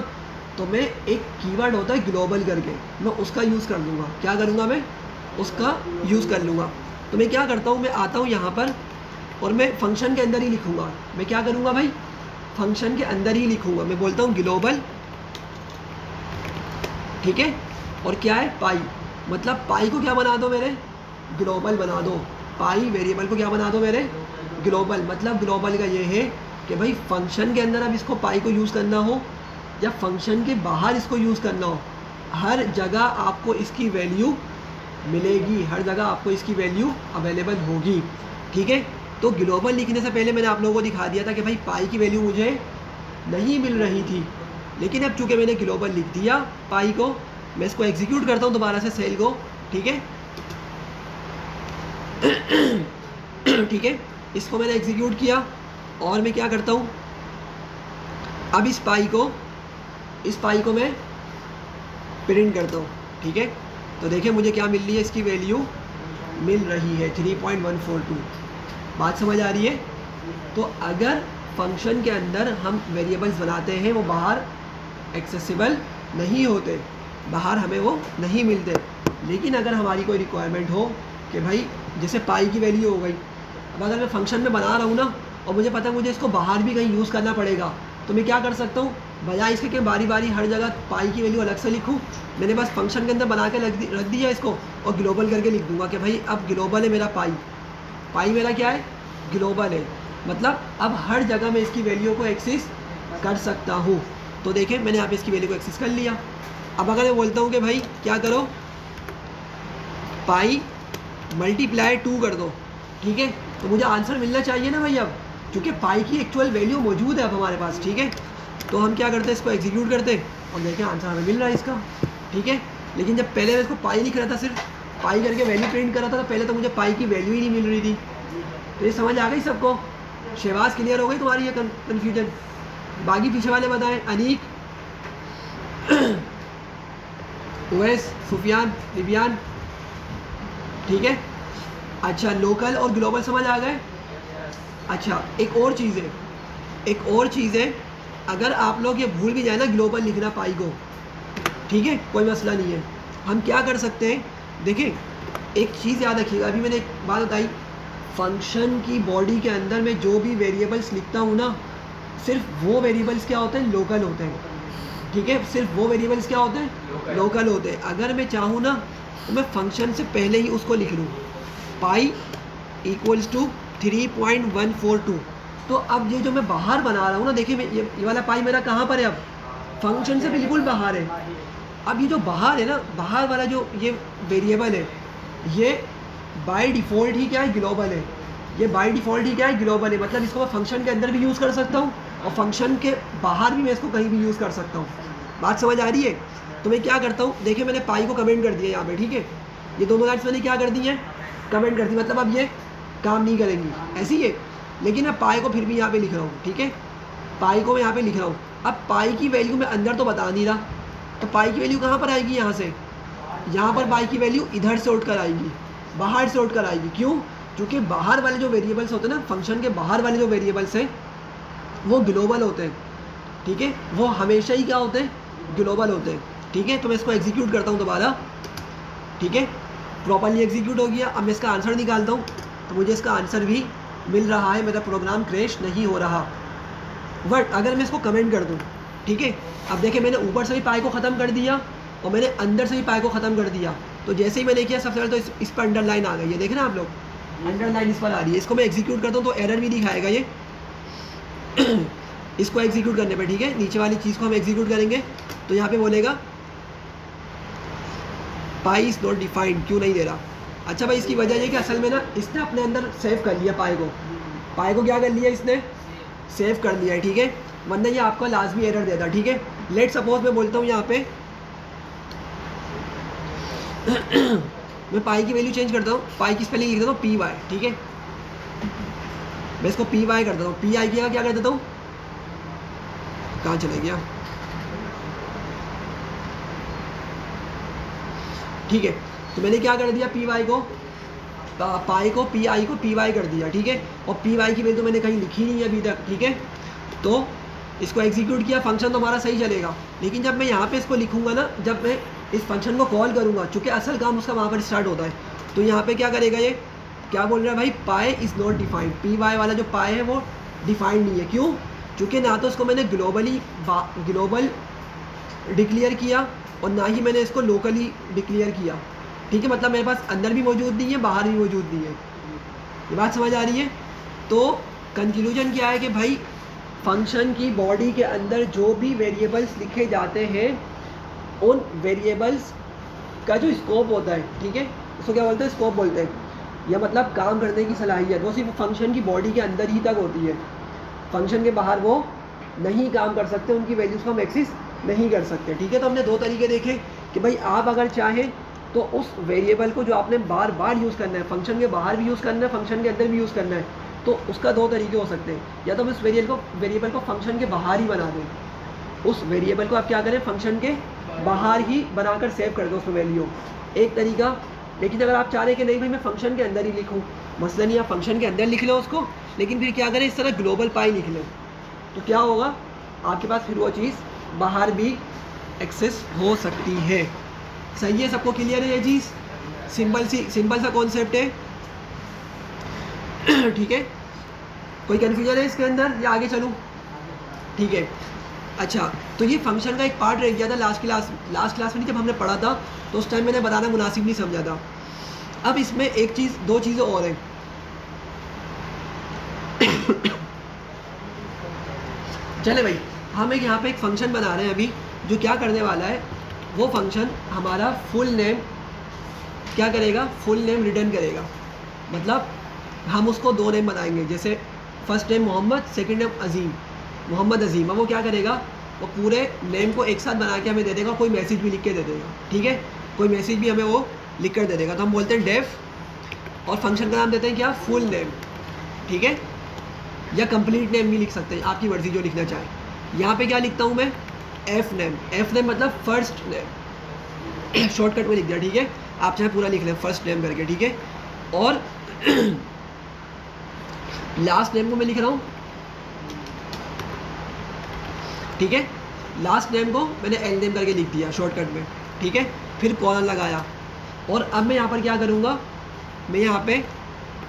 तो मैं एक कीवर्ड होता है ग्लोबल करके, मैं उसका यूज़ कर लूँगा। क्या करूँगा, मैं उसका यूज़ कर लूँगा। तो मैं क्या करता हूँ, मैं आता हूँ यहाँ पर और मैं फंक्शन के अंदर ही लिखूँगा। मैं क्या करूँगा भाई, फंक्शन के अंदर ही लिखूँगा। मैं बोलता हूँ ग्लोबल, ठीक है, और क्या है, पाई। मतलब पाई को क्या बना दो मेरे, ग्लोबल बना दो। पाई वेरिएबल को क्या बना दो मेरे, ग्लोबल। मतलब ग्लोबल का ये है कि भाई फंक्शन के अंदर अब इसको पाई को यूज़ करना हो या फंक्शन के बाहर इसको यूज़ करना हो, हर जगह आपको इसकी वैल्यू मिलेगी, हर जगह आपको इसकी वैल्यू अवेलेबल होगी। ठीक है, तो ग्लोबल लिखने से पहले मैंने आप लोगों को दिखा दिया था कि भाई पाई की वैल्यू मुझे नहीं मिल रही थी, लेकिन अब चूँकि मैंने ग्लोबल लिख दिया पाई को, मैं इसको एग्जीक्यूट करता हूँ दोबारा से सेल को। ठीक है ठीक है, इसको मैंने एग्जीक्यूट किया और मैं क्या करता हूँ, अब इस पाई को मैं प्रिंट करता हूँ। ठीक है, तो देखिए मुझे क्या मिल रही है, इसकी वैल्यू मिल रही है 3.142। बात समझ आ रही है। तो अगर फंक्शन के अंदर हम वेरिएबल्स बनाते हैं, वो बाहर एक्सेसिबल नहीं होते, बाहर हमें वो नहीं मिलते। लेकिन अगर हमारी कोई रिक्वायरमेंट हो कि भाई जैसे पाई की वैल्यू हो गई, अब अगर मैं फंक्शन में बना रहा हूँ ना, और मुझे पता है मुझे इसको बाहर भी कहीं यूज़ करना पड़ेगा, तो मैं क्या कर सकता हूँ, बजाय इसके कि बारी बारी हर जगह पाई की वैल्यू अलग से लिखूँ, मैंने बस फंक्शन के अंदर बना के रख दिया इसको, और ग्लोबल करके लिख दूंगा कि भाई अब ग्लोबल है मेरा पाई मेरा क्या है, ग्लोबल है। मतलब अब हर जगह मैं इसकी वैल्यू को एक्सेस कर सकता हूँ। तो देखें मैंने यहाँ पे इसकी वैल्यू को एक्सेस कर लिया। अब अगर मैं बोलता हूँ कि भाई क्या करो, पाई मल्टीप्लाई 2 कर दो, ठीक है, तो मुझे आंसर मिलना चाहिए ना भाई। अब क्योंकि पाई की एक्चुअल वैल्यू मौजूद है अब हमारे पास। ठीक है, तो हम क्या करते हैं, इसको एग्जीक्यूट करते और देखें आंसर हमें मिल रहा है इसका। ठीक है, लेकिन जब पहले मैं इसको पाई लिख रहा था सिर्फ, पाई करके वैल्यू प्रिंट करा था तो पहले तो मुझे पाई की वैल्यू ही नहीं मिल रही थी। तो ये समझ आ गई सबको? शहबाज क्लियर हो गई तुम्हारी ये कन्फ्यूजन? बाकी पीछे वाले बताएं, अनीक, उवैस, सुफियान, रिबियान, ठीक है। अच्छा, लोकल और ग्लोबल समझ आ गए? अच्छा, एक और चीज़ है, अगर आप लोग ये भूल भी जाए ना ग्लोबल लिखना पाई को, ठीक है, कोई मसला नहीं है। हम क्या कर सकते हैं, देखिए एक चीज़ याद रखिएगा, अभी मैंने एक बात बताई, फंक्शन की बॉडी के अंदर में जो भी वेरिएबल्स लिखता हूँ ना, सिर्फ वो वेरिएबल्स क्या होते हैं, लोकल होते हैं, ठीक है। सिर्फ वो वेरिएबल्स क्या होते हैं, लोकल होते हैं। अगर मैं चाहूँ ना तो मैं फंक्शन से पहले ही उसको लिख लूँ, पाई इक्वल्स टू 3.142। तो अब ये जो मैं बाहर बना रहा हूँ ना, देखिए ये वाला पाई मेरा कहाँ पर है, अब फंक्शन से बिल्कुल बाहर है। अब ये जो बाहर है ना, बाहर वाला जो ये वेरिएबल है, ये बाय डिफ़ॉल्ट ही क्या है, ग्लोबल है। ये बाय डिफ़ॉल्ट ही क्या है, ग्लोबल है। मतलब इसको मैं फंक्शन के अंदर भी यूज़ कर सकता हूँ और फंक्शन के बाहर भी मैं इसको कहीं भी यूज़ कर सकता हूँ। बात समझ आ रही है? तो मैं क्या करता हूँ, देखिए मैंने पाई को कमेंट कर दिया यहाँ पे, ठीक है। ये दोनों लाइन्स मैंने क्या कर दी हैं, कमेंट कर दी, मतलब अब ये काम नहीं करेंगी, ऐसी है। लेकिन मैं पाई को फिर भी यहाँ पे लिख रहा हूँ, ठीक है। पाई को मैं यहाँ पे लिख रहा हूँ। अब पाई की वैल्यू मैं अंदर तो बता नहीं रहा, तो पाई की वैल्यू कहाँ पर आएगी, यहाँ से। यहाँ पर पाई की वैल्यू इधर से उठ कर आएगी, बाहर से उठ कर आएगी। क्यों? क्योंकि बाहर वाले जो वेरिएबल्स होते हैं ना, फंक्शन के बाहर वाले जो वेरिएबल्स हैं वो ग्लोबल होते हैं, ठीक है। वो हमेशा ही क्या होते हैं, ग्लोबल होते हैं, ठीक है। तो मैं इसको एग्जीक्यूट करता हूँ दोबारा, ठीक है। प्रॉपर्ली एग्जीक्यूट हो गया। अब मैं इसका आंसर निकालता हूँ, तो मुझे इसका आंसर भी मिल रहा है, मेरा प्रोग्राम क्रैश नहीं हो रहा। बट अगर मैं इसको कमेंट कर दूँ, ठीक है, अब देखिए मैंने ऊपर से भी पाई को ख़त्म कर दिया और मैंने अंदर से भी पाई को ख़त्म कर दिया। तो जैसे ही मैंने किया, सबसे पहले तो इस पर अंडरलाइन आ गई है, देखें ना आप लोग, अंडरलाइन इस पर आ रही है। इसको मैं एग्जीक्यूट करता हूँ तो एरर भी दिखाएगा ये इसको एग्जीक्यूट करने पर, ठीक है। नीचे वाली चीज़ को हम एग्जीक्यूट करेंगे तो यहाँ पे बोलेगा पाई इज़ नॉट डिफाइंड, क्यों नहीं दे रहा। अच्छा भाई, इसकी वजह ये कि असल में ना इसने अपने अंदर सेव कर लिया पाई को क्या कर लिया, इसने सेव कर लिया है, ठीक है। वरना ये आपको लाजमी एरर देता, ठीक है। लेट सपोज मैं बोलता हूँ यहाँ पे मैं पाई की वैल्यू चेंज करता हूँ, पाई की स्पेलिंग लिख देता हूँ PY, ठीक है। मैं इसको PY कर देता हूँ, PI की क्या कर देता हूँ, कहाँ चले गया, ठीक है। तो मैंने क्या कर दिया, PY को पाई को PI को PY कर दिया, ठीक है। और PY की वैल्यू तो मैंने कहीं लिखी नहीं है अभी तक, ठीक है। तो इसको एग्जीक्यूट किया, फंक्शन तो हमारा सही चलेगा। लेकिन जब मैं यहाँ पे इसको लिखूँगा ना, जब मैं इस फंक्शन को कॉल करूँगा, चूँकि असल काम उसका वहाँ पर स्टार्ट होता है, तो यहाँ पे क्या करेगा, ये क्या बोल रहा है भाई, पाई इज़ नॉट डिफाइंड। PY वाला जो पाई है वो डिफाइंड नहीं है। क्यों? क्योंकि ना तो इसको मैंने ग्लोबल डिक्लेयर किया और ना ही मैंने इसको लोकली डिक्लेयर किया, ठीक है। मतलब मेरे पास अंदर भी मौजूद नहीं है, बाहर भी मौजूद नहीं है। ये बात समझ आ रही है? तो कंक्लूजन क्या है कि भाई फंक्शन की बॉडी के अंदर जो भी वेरिएबल्स लिखे जाते हैं, उन वेरिएबल्स का जो स्कोप होता है, ठीक है, उसको क्या बोलते हैं, स्कोप बोलते हैं, या मतलब काम करने की सलाहियत, वो सिर्फ फंक्शन की बॉडी के अंदर ही तक होती है। फंक्शन के बाहर वो नहीं काम कर सकते, उनकी वैल्यूज़ को हम एक्सेस नहीं कर सकते, ठीक है। तो हमने दो तरीके देखे कि भाई आप अगर चाहें तो उस वेरिएबल को जो आपने बार बार यूज़ करना है, फंक्शन के बाहर भी यूज़ करना है, फंक्शन के अंदर भी यूज़ करना है, तो उसका दो तरीके हो सकते हैं। या तो हम उस वेरिएबल को फंक्शन के बाहर ही बना दें, उस वेरिएबल को आप क्या करें, फंक्शन के बाहर ही बनाकर सेव कर दो उसमें वैल्यू, एक तरीका। लेकिन अगर आप चाह रहे हैं कि नहीं भाई मैं फंक्शन के अंदर ही लिखूँ, मसला नहीं, आप फंक्शन के अंदर लिख लो उसको, लेकिन फिर क्या करें, इस तरह ग्लोबल पाई लिख लें, तो क्या होगा, आपके पास फिर वो चीज़ बाहर भी एक्सेस हो सकती है। सही है? सबको क्लियर है ये चीज़? सिंपल सा कॉन्सेप्ट है, ठीक है। कोई कन्फ्यूजन है इसके अंदर या आगे चलूँ? ठीक है। अच्छा, तो ये फंक्शन का एक पार्ट रह गया था लास्ट क्लास में, जब हमने पढ़ा था तो उस टाइम मैंने बताना मुनासिब नहीं समझा था। अब इसमें एक चीज़, दो चीज़ें और हैं। चले भाई, हम एक यहाँ पे एक फंक्शन बना रहे हैं अभी, जो क्या करने वाला है, वो फंक्शन हमारा फुल नेम क्या करेगा, फुल नेम रिटर्न करेगा। मतलब हम उसको दो नेम बनाएंगे, जैसे first name Mohammed, second name Azim, Mohammed Azim. अब वो क्या करेगा, वो पूरे नेम को एक साथ बना के हमें दे देगा, कोई मैसेज भी लिख के दे देगा, ठीक है। कोई मैसेज भी हमें वो लिख कर दे देगा। तो हम बोलते हैं डेफ और फंक्शन का नाम देते हैं क्या, फुल नेम, ठीक है, या कंप्लीट नेम भी लिख सकते हैं, आपकी मर्जी जो लिखना चाहे। यहाँ पे क्या लिखता हूँ मैं, एफ नेम, एफ नेम मतलब फर्स्ट नेम, शॉर्टकट में लिख दिया, ठीक है। आप चाहे पूरा लिख लें फर्स्ट नेम करके, ठीक है। और लास्ट नेम को मैं लिख रहा हूँ, ठीक है, लास्ट नेम को मैंने एल नेम करके लिख दिया शॉर्टकट में, ठीक है। फिर कॉलन लगाया और अब मैं यहाँ पर क्या करूँगा, मैं यहाँ पे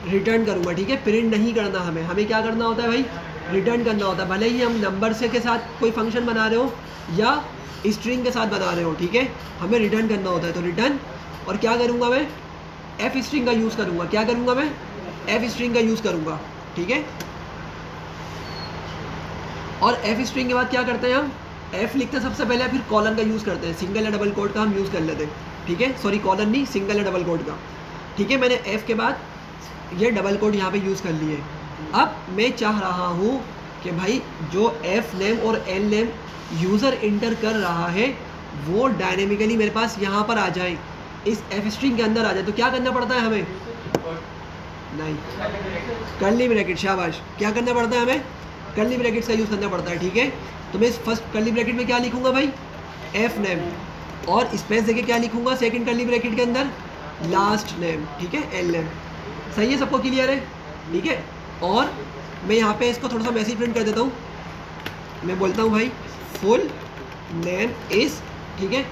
रिटर्न करूँगा, ठीक है। प्रिंट नहीं करना हमें, हमें क्या करना होता है भाई, रिटर्न करना होता है। भले ही हम नंबर से के साथ कोई फंक्शन बना रहे हो या स्ट्रिंग के साथ बना रहे हो, ठीक है, हमें रिटर्न करना होता है। तो रिटर्न, और क्या करूँगा मैं, एफ स्ट्रिंग का यूज़ करूँगा, क्या करूँगा मैं, एफ स्ट्रिंग का यूज़ करूँगा, ठीक है। और एफ स्ट्रिंग के बाद क्या करते हैं हम, एफ लिखते हैं सबसे पहले, फिर कॉलन का यूज़ करते हैं, सिंगल या डबल कोट का हम यूज़ कर लेते हैं, ठीक है। सॉरी कॉलन नहीं, सिंगल या डबल कोट का, ठीक है। मैंने एफ के बाद ये डबल कोट यहाँ पे यूज़ कर लिए। अब मैं चाह रहा हूँ कि भाई जो एफ नेम और एल नेम यूज़र इंटर कर रहा है वो डायनेमिकली मेरे पास यहाँ पर आ जाए, इस एफ स्ट्रिंग के अंदर आ जाए। तो क्या करना पड़ता है हमें, नहीं, कर्ली ब्रैकेट, शाबाश, क्या करना पड़ता है हमें, कर्ली ब्रैकेट्स का यूज़ करना पड़ता है, ठीक है। तो मैं इस फर्स्ट कर्ली ब्रैकेट में क्या लिखूंगा भाई, एफ नेम, और स्पेस देके क्या लिखूंगा सेकंड कर्ली ब्रैकेट के अंदर, लास्ट नेम, ठीक है, एल नेम। सही है, सबको क्लियर है, ठीक है। और मैं यहाँ पे इसको थोड़ा सा मैसेज प्रिंट कर देता हूँ, मैं बोलता हूँ भाई फुल नेम इज़, ठीक है,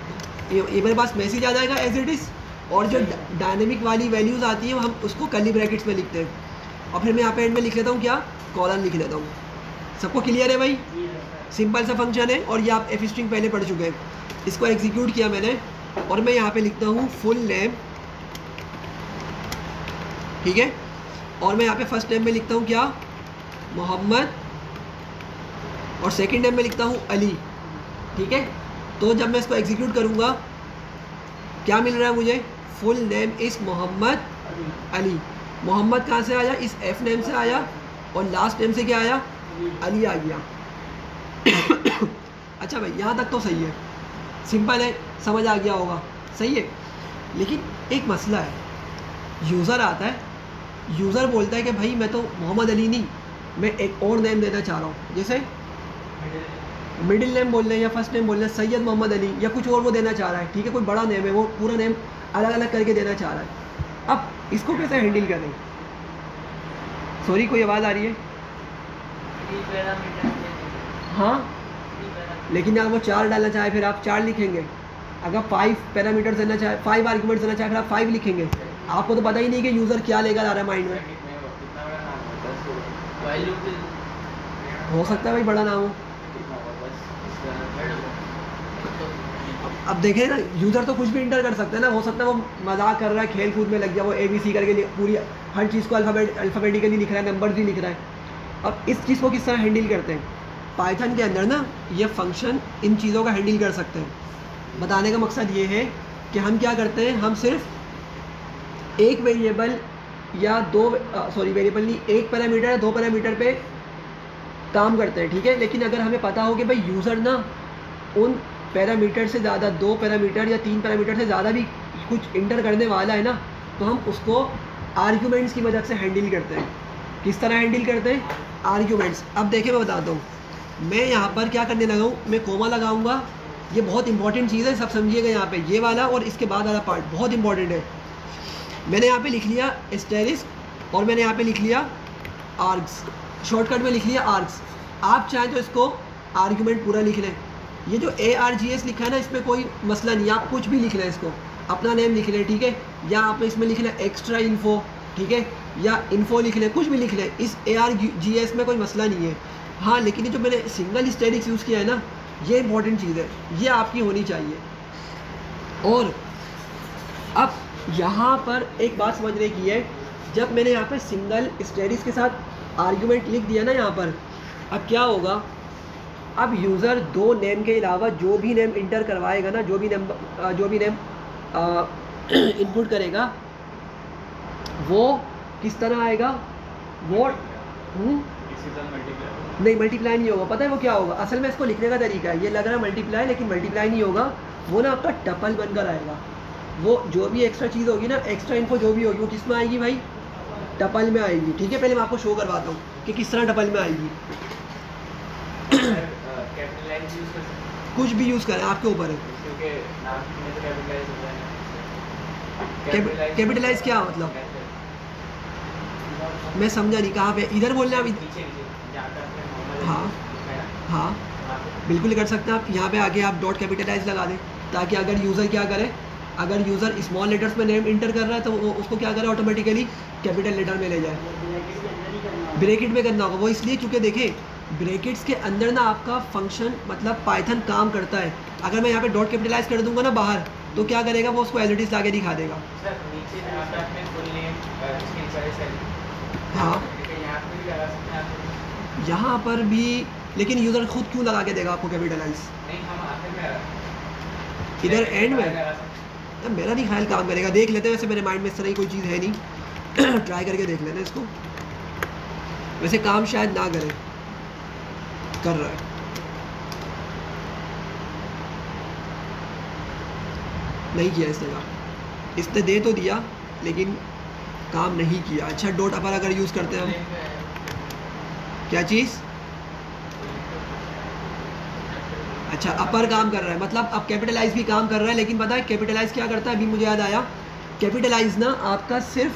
ये मेरे पास मैसेज आ जाएगा एज इट इज़। और जो डायनेमिक वाली वैल्यूज़ आती हैं हम उसको कर्ली ब्रैकेट्स में लिखते हैं, और फिर मैं यहाँ पे एंड में लिख लेता हूँ क्या, कॉलन लिख लेता हूँ। सबको क्लियर है भाई, सिंपल सा फंक्शन है। और ये आप एफ स्ट्रिंग पहले पढ़ चुके हैं, इसको एग्जीक्यूट किया मैंने, और मैं यहाँ पे लिखता हूँ फुल नेम, ठीक है। और मैं यहाँ पे फर्स्ट नेम में लिखता हूँ क्या, मोहम्मद, और सेकंड नेम में लिखता हूँ अली, ठीक है। तो जब मैं इसको एग्जीक्यूट करूँगा क्या मिल रहा है मुझे, full name is Mohammad Ali. Mohammad कहाँ से आया, इस एफ नेम से आया, और लास्ट नेम से क्या आया, अली आ गया। अच्छा भाई, यहाँ तक तो सही है, सिंपल है, समझ आ गया होगा, सही है। लेकिन एक मसला है, यूज़र आता है, यूज़र बोलता है कि भाई मैं तो मोहम्मद अली नहीं, मैं एक और नेम देना चाह रहा हूँ, जैसे मिडिल नेम बोल रहे हैं या फर्स्ट नेम बोल रहे हैं, सैयद मोहम्मद अली या कुछ और वो देना चाह रहा है, ठीक है, कोई बड़ा नेम है, वो पूरा नेम अलग अलग करके देना चाह रहा है। अब इसको कैसे हैंडल करें, सॉरी कोई आवाज़ आ रही है, हाँ, लेकिन अगर वो 4 डालना चाहे फिर आप 4 लिखेंगे, अगर 5 पैरामीटर देना चाहे, 5 आर्गूमेंट्स देना चाहे फिर आप 5 लिखेंगे। आपको तो पता ही नहीं कि यूज़र क्या लेकर आ रहा है माइंड में, हो सकता है भाई बड़ा नाम हो। अब देखें ना, यूज़र तो कुछ भी इंटर कर सकते हैं ना, हो सकता है वो मजाक कर रहा है, खेल कूद में लग गया, वो ABC करके पूरी हर चीज़ को अल्फ़ाबेटिकली लिख रहा है, नंबर भी लिख रहा है। अब इस चीज़ को किस तरह हैंडल करते हैं, पाइथन के अंदर ना ये फंक्शन इन चीज़ों का हैंडल कर सकते हैं। बताने का मकसद ये है कि हम क्या करते हैं, हम सिर्फ एक वेरिएबल या वेरिएबल नहीं, एक पैरामीटर या 2 पैरामीटर पे काम करते हैं, ठीक है। लेकिन अगर हमें पता हो कि भाई यूज़र ना उन पैरामीटर से ज़्यादा 2 पैरामीटर या 3 पैरामीटर से ज़्यादा भी कुछ इंटर करने वाला है ना, तो हम उसको आर्ग्यूमेंट्स की मदद से हैंडल करते हैं। किस तरह हैंडल करते हैं, आर्ग्यूमेंट्स। अब देखिए मैं बताता हूँ, मैं यहाँ पर क्या करने लगा हूँ, मैं कोमा लगाऊंगा, ये बहुत इंपॉर्टेंट चीज़ है, सब समझिएगा। यहाँ पे ये वाला और इसके बाद वाला पार्ट बहुत इंपॉर्टेंट है। मैंने यहाँ पे लिख लिया एस्टेरिस्क और मैंने यहाँ पे लिख लिया आर्ग्स, शॉर्टकट में लिख लिया आर्ग्स। आप चाहें तो इसको आर्ग्यूमेंट पूरा लिख लें। ये जो ARGS लिखा है ना, इसमें कोई मसला नहीं, आप कुछ भी लिख लें, इसको अपना नेम लिख लें, ठीक है, या आप इसमें लिख लें एक्स्ट्रा इन्फो, ठीक है, या इन्फो लिख लें, कुछ भी लिख लें, इस ARGS में कोई मसला नहीं है। हाँ, लेकिन ये जो मैंने सिंगल स्टेरिक्स यूज़ किया है ना, ये इंपॉर्टेंट चीज़ है, ये आपकी होनी चाहिए। और अब यहाँ पर एक बात समझने की है, जब मैंने यहाँ पे सिंगल स्टेरिक्स के साथ आर्ग्यूमेंट लिख दिया ना यहाँ पर, अब क्या होगा, अब यूज़र 2 नेम के अलावा जो भी नेम इंटर करवाएगा ना, जो भी नेम इनपुट करेगा, वो किस तरह आएगा, वो नहीं मल्टीप्लाई नहीं होगा। पता है वो क्या होगा, असल में इसको लिखने का तरीका है, ये लग रहा है मल्टीप्लाई, लेकिन मल्टीप्लाई नहीं होगा, वो ना आपका टपल बनकर आएगा। वो जो भी एक्स्ट्रा चीज़ होगी ना, एक्स्ट्रा इन्फो जो भी होगी वो किस में आएगी भाई, टपल में आएगी। ठीक है, पहले मैं आपको शो करवाता हूँ कि किस तरह टपल में आएगी। कुछ भी यूज़ करें, आपके ऊपर है। कैपिटलाइज क्या मतलब, मैं समझा नहीं, कहाँ पे, इधर बोल रहे हैं आप? हाँ हाँ बिल्कुल कर सकते हैं आप। यहाँ पे आके आप डॉट कैपिटलाइज लगा दें, ताकि अगर यूज़र क्या करे, अगर यूज़र स्मॉल लेटर्स में नेम इंटर कर रहा है तो वो उसको क्या करे, ऑटोमेटिकली कैपिटल लेटर में ले जाए। ब्रैकेट में करना होगा, वो इसलिए क्योंकि देखें ब्रैकेट्स के अंदर ना आपका फंक्शन मतलब पाइथन काम करता है। अगर मैं यहाँ पे डॉट कैपिटलाइज कर दूंगा ना बाहर, तो क्या करेगा वो, उसको एज इट इज लाके दिखा देगा। हाँ यहाँ पर भी, लेकिन यूज़र खुद क्यों लगा के देगा आपको कैपिटलाइज? इधर एंड में तो मेरा नहीं ख्याल काम करेगा, देख लेते हैं। वैसे मेरे माइंड में इस तरह की कोई चीज़ है नहीं ट्राई करके देख लेते हैं इसको। वैसे काम शायद ना करे, कर रहा है। नहीं किया इसने दे तो दिया लेकिन काम नहीं किया। अच्छा डॉट अपर अगर यूज़ करते हैं हम, क्या चीज़, अच्छा अपर काम कर रहा है, मतलब अब कैपिटलाइज भी काम कर रहा है। लेकिन पता है कैपिटलाइज क्या करता है, अभी मुझे याद आया, कैपिटलाइज ना आपका सिर्फ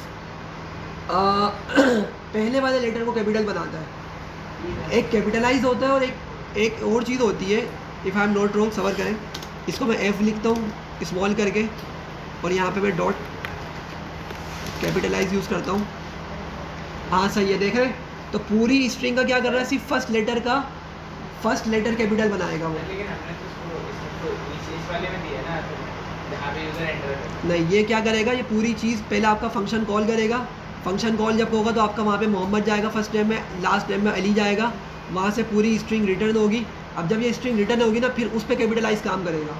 पहले वाले लेटर को कैपिटल बनाता है। एक कैपिटलाइज होता है और एक और चीज़ होती है, if I am not wrong, सबर करें, इसको मैं एफ लिखता हूँ स्मॉल करके और यहाँ पे मैं डॉट कैपिटलाइज यूज़ करता हूँ। हाँ सही है, देख रहे हैं? तो पूरी स्ट्रिंग का क्या कर रहा है, सिर्फ फर्स्ट लेटर कैपिटल बनाएगा वो। लेकिन हमने तो इस वाले में दिया ना, तो जहाँ पे यूज़र एंटर करता है। नहीं, ये क्या करेगा, ये पूरी चीज़ पहले आपका फंक्शन कॉल करेगा। फंक्शन कॉल जब होगा तो आपका वहाँ पे मोहम्मद जाएगा फर्स्ट नेम में, लास्ट नेम में अली जाएगा, वहाँ से पूरी स्ट्रिंग रिटर्न होगी। अब जब ये स्ट्रिंग रिटर्न होगी ना, फिर उस पर कैपिटलाइज काम करेगा।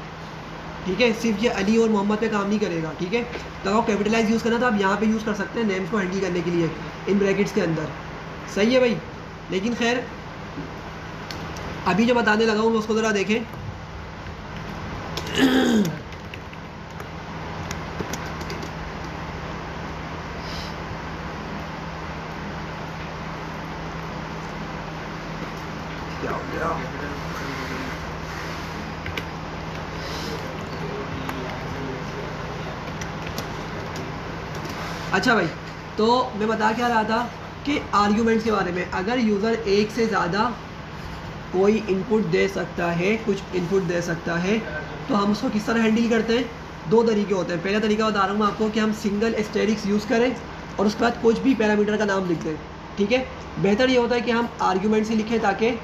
ठीक है, सिर्फ ये अली और मोहम्मद पे काम नहीं करेगा। ठीक है, तो आप कैपिटलाइज यूज़ करना तो आप यहाँ पे यूज़ कर सकते हैं नेम्स को हैंडल करने के लिए इन ब्रैकेट्स के अंदर। सही है भाई, लेकिन खैर अभी जो बताने लगा हूँ उसको ज़रा देखें। क्या हो गया? अच्छा भाई, तो मैं बता क्या रहा था कि आर्ग्यूमेंट्स के बारे में, अगर यूज़र एक से ज़्यादा कोई इनपुट दे सकता है, कुछ इनपुट दे सकता है, तो हम उसको किस तरह हैंडल करते हैं? दो तरीके होते हैं। पहला तरीका बता रहा हूँ मैं आपको कि हम सिंगल एस्टेरिक्स यूज़ करें और उसके बाद कुछ भी पैरामीटर का नाम लिख दें। ठीक है, बेहतर ये होता है कि हम आर्ग्यूमेंट से लिखें, ताकि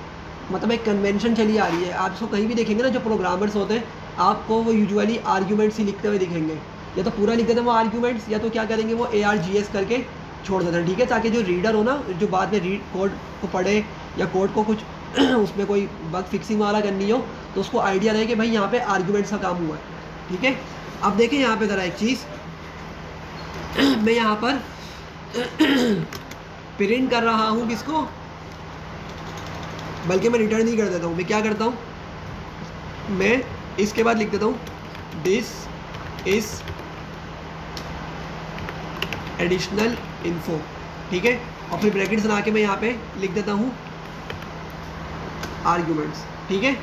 मतलब एक कन्वेंशन चली आ रही है। आप इसको कहीं भी देखेंगे ना, जो प्रोग्रामर्स होते हैं आपको वो यूजुअली आर्ग्यूमेंट्स ही लिखते हुए दिखेंगे, या तो पूरा लिख देते हैं वो आर्ग्यूमेंट्स, या तो क्या करेंगे वो ARGS करके छोड़ देते हैं। ठीक है, ताकि जो रीडर हो ना, जो बाद में रीड कोड को पढ़े या कोड को कुछ उसमें कोई बग फिक्सिंग वाला करनी हो, तो उसको आइडिया रहे कि भाई यहाँ पे आर्ग्यूमेंट्स का काम हुआ है। ठीक है, अब देखें यहाँ पे ज़रा एक चीज़, मैं यहाँ पर प्रिंट कर रहा हूँ किसको, बल्कि मैं रिटर्न नहीं कर देता हूँ। मैं क्या करता हूँ, मैं इसके बाद लिख देता हूँ दिस इज़ एडिशनल इन्फो। ठीक है, और फिर ब्रैकेट्स बना के मैं यहाँ पे लिख देता हूँ आर्ग्यूमेंट्स। ठीक है,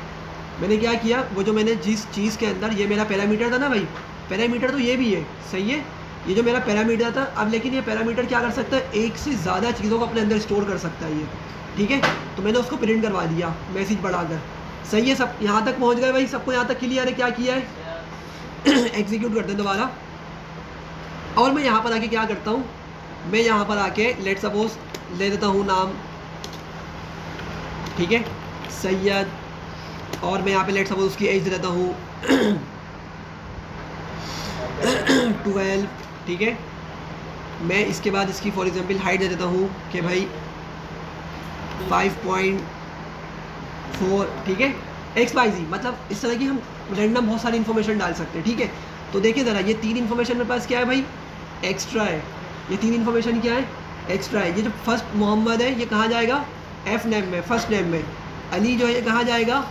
मैंने क्या किया, वो जो मैंने जिस चीज़ के अंदर, ये मेरा पैरामीटर था ना भाई, पैरामीटर तो ये भी है, सही है, ये जो मेरा पैरामीटर था। अब लेकिन ये पैरामीटर क्या कर सकता है, एक से ज़्यादा चीज़ों को अपने अंदर स्टोर कर सकता है ये। ठीक है, तो मैंने उसको प्रिंट करवा दिया मैसेज बढ़ाकर। सही है, सब यहाँ तक पहुँच गए भाई, सबको यहाँ तक क्लियर है क्या किया है? एग्जीक्यूट करते हैं दोबारा। और मैं यहाँ पर आके क्या करता हूँ, मैं यहाँ पर आके लेट सपोज ले देता हूँ नाम, ठीक है, सैयद, और मैं यहाँ पे लेट सपोज उसकी एज दे देता हूँ 12। ठीक है, मैं इसके बाद इसकी फॉर एग्जांपल हाइट दे देता हूँ कि भाई 5.4। ठीक है, XYZ, मतलब इस तरह की हम रैंडम बहुत सारी इन्फॉर्मेशन डाल सकते हैं। ठीक है, तो देखिए ज़रा, ये 3 इन्फॉर्मेशन मेरे पास क्या है भाई, एक्स्ट्रा है। ये 3 इन्फॉर्मेशन क्या है, एक्स्ट्रा है। ये जो फर्स्ट मोहम्मद है ये कहाँ जाएगा, F नेम में, फर्स्ट नेम में। अली जो है ये कहाँ जाएगा,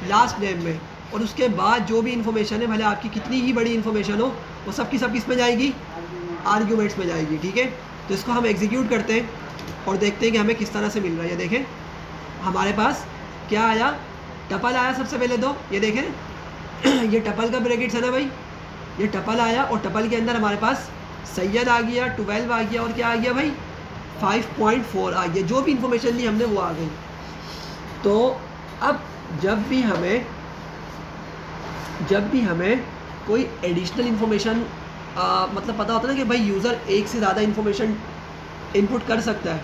लास्ट नेम में। और उसके बाद जो भी इन्फॉर्मेशन है, भले आपकी कितनी ही बड़ी इन्फॉर्मेशन हो, वो सब की सब किस में जाएगी, आर्ग्यूमेंट्स में जाएगी। ठीक है, तो इसको हम एग्जीक्यूट करते हैं और देखते हैं कि हमें किस तरह से मिल रहा है। ये देखें हमारे पास क्या आया, टपल आया सबसे पहले तो, ये देखें ये टपल का ब्रैकेट्स है ना भाई, ये टपल आया और टपल के अंदर हमारे पास सैयद आ गया, 12 आ गया और क्या आ गया भाई 5.4 आ गया। जो भी इंफॉर्मेशन ली हमने वो आ गई। तो अब जब भी हमें कोई एडिशनल इन्फॉर्मेशन मतलब पता होता है ना कि भाई यूज़र एक से ज़्यादा इन्फॉर्मेशन इनपुट कर सकता है,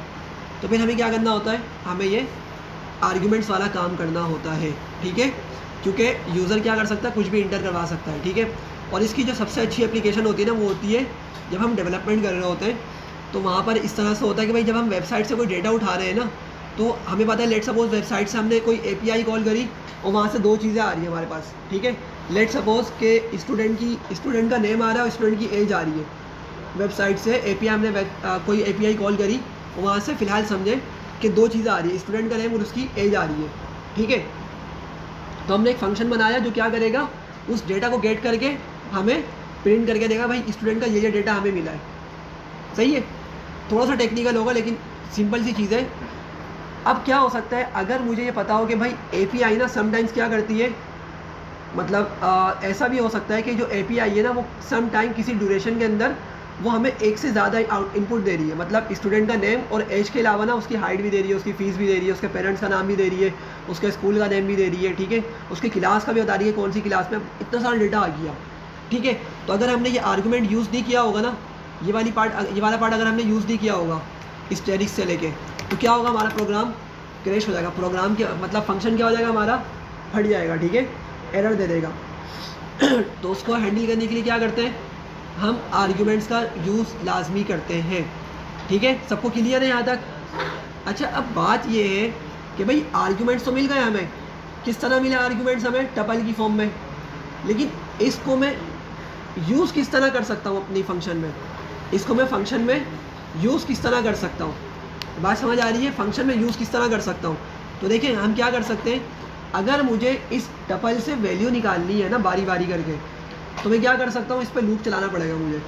तो फिर हमें क्या करना होता है, हमें ये आर्ग्यूमेंट्स वाला काम करना होता है। ठीक है, क्योंकि यूज़र क्या कर सकता है, कुछ भी इंटर करवा सकता है। ठीक है, और इसकी जो सबसे अच्छी एप्लीकेशन होती है ना वो होती है जब हम डेवलपमेंट कर रहे होते हैं, तो वहाँ पर इस तरह से होता है कि भाई जब हम वेबसाइट से कोई डेटा उठा रहे हैं ना, तो हमें पता है लेट सपोज वेबसाइट से हमने कोई API कॉल करी और वहाँ से दो चीज़ें आ रही हैं हमारे पास। ठीक है, लेट सपोज के स्टूडेंट का नेम आ रहा है और स्टूडेंट की एज आ रही है। वेबसाइट से API हमने कोई API कॉल करी और वहाँ से फ़िलहाल समझें कि दो चीज़ें आ रही है, स्टूडेंट का नेम और उसकी एज आ रही है। ठीक है, तो हमने एक फंक्शन बनाया जो क्या करेगा, उस डेटा को गेट करके हमें प्रिंट करके देगा भाई स्टूडेंट का ये डेटा हमें मिला है। सही है, थोड़ा सा टेक्निकल होगा लेकिन सिंपल सी चीज़ है। अब क्या हो सकता है, अगर मुझे ये पता हो कि भाई API ना समटाइम्स क्या करती है, मतलब ऐसा भी हो सकता है कि जो API है ना वो सम टाइम किसी ड्यूरेशन के अंदर वो हमें एक से ज़्यादा इनपुट दे रही है। मतलब स्टूडेंट का नेम और एज के अलावा ना उसकी हाइट भी दे रही है, उसकी फ़ीस भी दे रही है, उसके पेरेंट्स का नाम भी दे रही है, उसके स्कूल का नेम भी दे रही है। ठीक है, उसकी क्लास का भी बता रही है कौन सी क्लास में, इतना सारा डेटा आ गया। ठीक है, तो अगर हमने ये आर्गूमेंट यूज़ नहीं किया होगा ना, ये वाला पार्ट अगर हमने यूज़ नहीं किया होगा स्टैटिक से लेके, तो क्या होगा, हमारा प्रोग्राम क्रैश हो जाएगा। प्रोग्राम के मतलब फंक्शन क्या हो जाएगा, हमारा फट जाएगा। ठीक है, एरर दे देगा। तो उसको हैंडल करने के लिए क्या करते हैं, हम आर्ग्यूमेंट्स का यूज़ लाजमी करते हैं। ठीक है, सबको क्लियर है यहाँ तक? अच्छा, अब बात ये है कि भाई आर्ग्यूमेंट्स तो मिल गए हमें, किस तरह मिले आर्ग्यूमेंट्स हमें, टपल की फॉर्म में, लेकिन इसको मैं यूज़ किस तरह कर सकता हूँ अपनी फंक्शन में, इसको मैं फंक्शन में यूज़ किस तरह कर सकता हूँ, बात समझ आ रही है? फंक्शन में यूज़ किस तरह कर सकता हूँ, तो देखिए हम क्या कर सकते हैं, अगर मुझे इस टपल से वैल्यू निकालनी है ना बारी बारी करके, तो मैं क्या कर सकता हूँ, इस पर लूप चलाना पड़ेगा, मुझे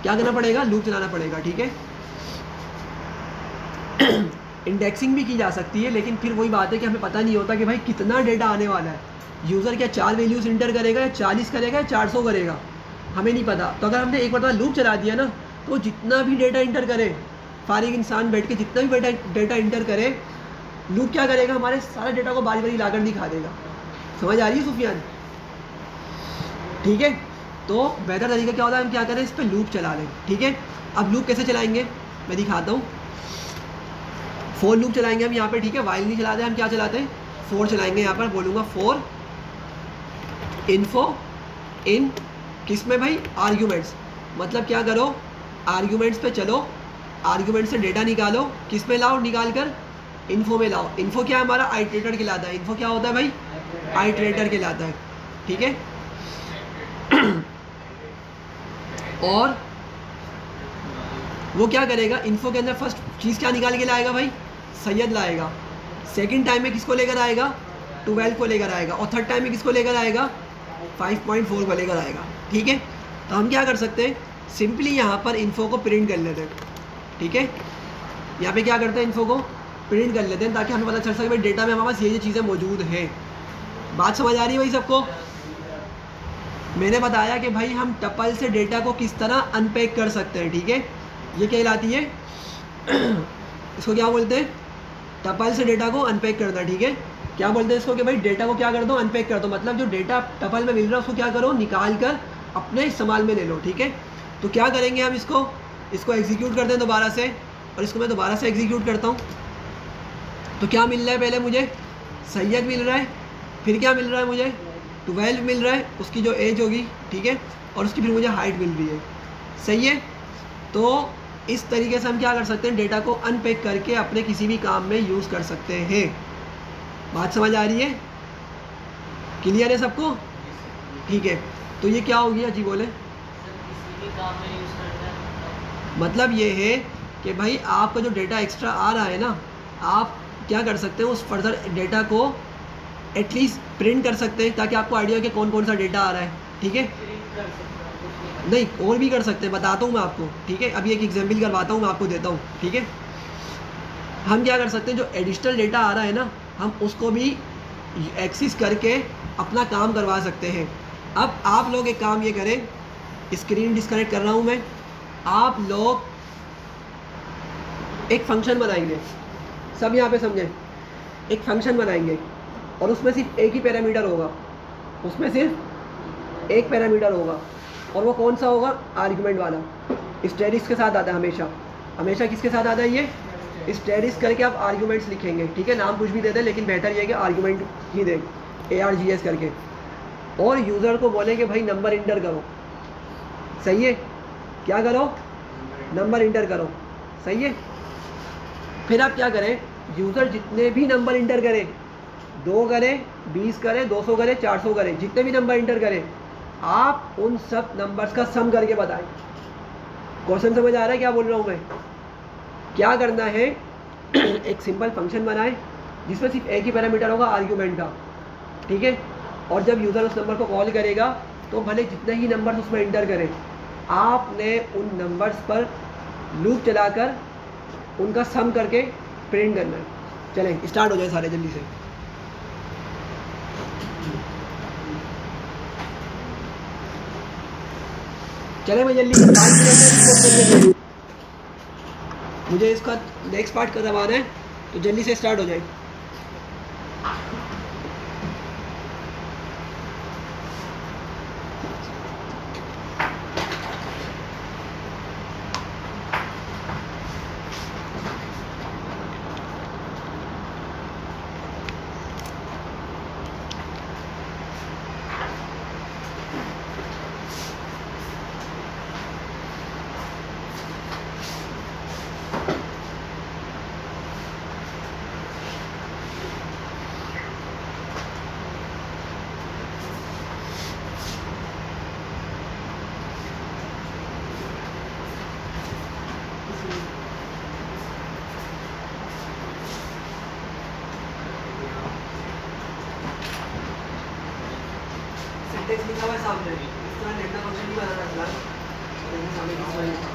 क्या करना पड़ेगा, लूप चलाना पड़ेगा। ठीक है, इंडेक्सिंग भी की जा सकती है, लेकिन फिर वही बात है कि हमें पता नहीं होता कि भाई कितना डेटा आने वाला है, यूज़र क्या 4 वैल्यूज़ इंटर करेगा या 40 करेगा या 400 करेगा, हमें नहीं पता। तो अगर हमने एक बार लूप चला दिया ना, तो जितना भी डेटा इंटर करे, फारिग इंसान बैठ के जितना भी डेटा इंटर करे, लूप क्या करेगा, हमारे सारे डेटा को बारी बारी लाकर दिखा देगा। समझ आ रही है सुफियान? ठीक है, तो बेहतर तरीका क्या होता है, हम क्या करें, इस पर लूप चला लें। ठीक है, अब लूप कैसे चलाएंगे मैं दिखाता हूँ। फॉर लूप चलाएंगे हम यहाँ पे। ठीक है, वाइल नहीं चलाते, हम क्या चलाते हैं, फॉर चलाएंगे। यहाँ पर बोलूँगा फॉर इन्फो इन किस में भाई, आर्ग्यूमेंट्स। मतलब क्या करो, आर्ग्यूमेंट्स पे चलो, आर्ग्यूमेंट से डेटा निकालो, किस में लाओ, निकाल कर इन्फो में लाओ। इन्फो क्या है, हमारा आइटरेटर कहलाता है। इन्फो क्या होता है भाई, आइटरेटर कहलाता है। ठीक है, और वो क्या करेगा, इन्फो के अंदर फर्स्ट चीज़ क्या निकाल के लाएगा भाई, सैयद लाएगा। सेकंड टाइम में किसको लेकर आएगा, 12 को लेकर आएगा, और थर्ड टाइम में किसको लेकर आएगा, 5.4 को लेकर आएगा। ठीक है, तो हम क्या कर सकते हैं, सिंपली यहाँ पर इन्फो को प्रिंट कर लेते हैं। ठीक है, यहाँ पे क्या करते हैं, इन्फो को प्रिंट कर लेते हैं ताकि हमें पता चल सके भाई डेटा में हमारे पास ये चीज़ें मौजूद हैं। बात समझ आ रही है भाई सबको? मैंने बताया कि भाई हम टपल से डेटा को किस तरह अनपैक कर सकते हैं। ठीक है, ये क्या कहलाती है, इसको क्या बोलते हैं, टपल से डेटा को अनपैक करना। ठीक है, क्या बोलते हैं इसको कि भाई डेटा को क्या कर दो, अनपैक कर दो। मतलब जो डेटा टपल में मिल रहा है उसको क्या करो, निकाल कर अपने इस्तेमाल में ले लो। ठीक है, तो क्या करेंगे हम, इसको एग्जीक्यूट करते हैं दोबारा से, और इसको मैं दोबारा से एग्जीक्यूट करता हूँ। तो क्या मिल रहा है, पहले मुझे सैयद मिल रहा है, फिर क्या मिल रहा है मुझे, 12 मिल रहा है, उसकी जो एज होगी। ठीक है, और उसकी फिर मुझे हाइट मिल रही है। सही है, तो इस तरीके से हम क्या कर सकते हैं, डेटा को अनपैक करके अपने किसी भी काम में यूज़ कर सकते हैं। बात समझ आ रही है? क्लियर है सबको? ठीक है, तो ये क्या हो गया जी, बोले। मतलब ये है कि भाई आपका जो डेटा एक्स्ट्रा आ रहा है ना, आप क्या कर सकते हैं, उस फर्दर डेटा को एटलीस्ट प्रिंट कर सकते हैं ताकि आपको आइडिया हो कि कौन कौन सा डेटा आ रहा है। ठीक है, नहीं, और भी कर सकते हैं, बताता हूँ मैं आपको, ठीक है। अभी एक एग्जाम्पल करवाता हूँ, मैं आपको देता हूँ, ठीक है। हम क्या कर सकते हैं, जो एडिशनल डेटा आ रहा है ना, हम उसको भी एक्सेस करके अपना काम करवा सकते हैं। अब आप लोग एक काम ये करें, स्क्रीन डिस्कनेक्ट कर रहा हूँ मैं, आप लोग एक फंक्शन बनाएंगे, सब यहाँ पे समझें, एक फंक्शन बनाएंगे और उसमें सिर्फ एक ही पैरामीटर होगा, उसमें सिर्फ एक पैरामीटर होगा, और वो कौन सा होगा, आर्गुमेंट वाला। स्टेरिक्स के साथ आता है हमेशा, हमेशा किसके साथ आता है, ये स्टेरिक्स करके आप आर्गुमेंट्स लिखेंगे, ठीक है। नाम कुछ भी दे दें, लेकिन बेहतर ये है कि आर्गुमेंट ही दें, ARGS करके। और यूज़र को बोलेंगे भाई नंबर इंटर करो, सही है, क्या करो, नंबर इंटर करो, सही है। फिर आप क्या करें, यूज़र जितने भी नंबर इंटर करें, 2 करें, 20 करें, 200 करें, 400 करें, जितने भी नंबर इंटर करें, आप उन सब नंबर्स का सम करके बताएं। क्वेश्चन समझ आ रहा है क्या बोल रहा हूँ मैं? क्या करना है, एक सिंपल फंक्शन बनाएं जिसमें सिर्फ एक ही पैरामीटर होगा, आर्ग्यूमेंट का, ठीक है। और जब यूज़र उस नंबर को कॉल करेगा तो भले जितने ही नंबर्स उसमें इंटर करें, आपने उन नंबर्स पर लूप चलाकर उनका सम करके प्रिंट करना है। चलें स्टार्ट हो जाए सारे जल्दी से। चले मैं जल्दी से, मुझे इसका नेक्स्ट पार्ट करवाना है, तो जल्दी से स्टार्ट हो जाए। सिंटेक्स लिखा हुआ है सामने, इस तरह लेटना फंक्शन नहीं बनाना फिलहाल, सामने किस तरह लिखा,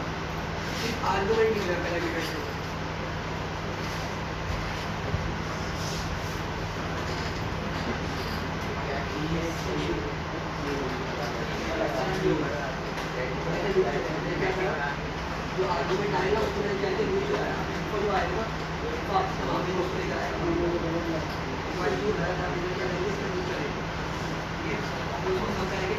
सिर्फ आर्गुमेंट लिख रहा है पैरामीटर से। जो आर्गुमेंट आएगा उसको जाके लूप चलाएगा, इसको जो आएगा तो आप समाप्ति को उसको लेकर आएगा, वाइल लूप है, आप इधर क्या करेंगे, इसमें लूप चलेगा, ठीक है। उसको हम करेंगे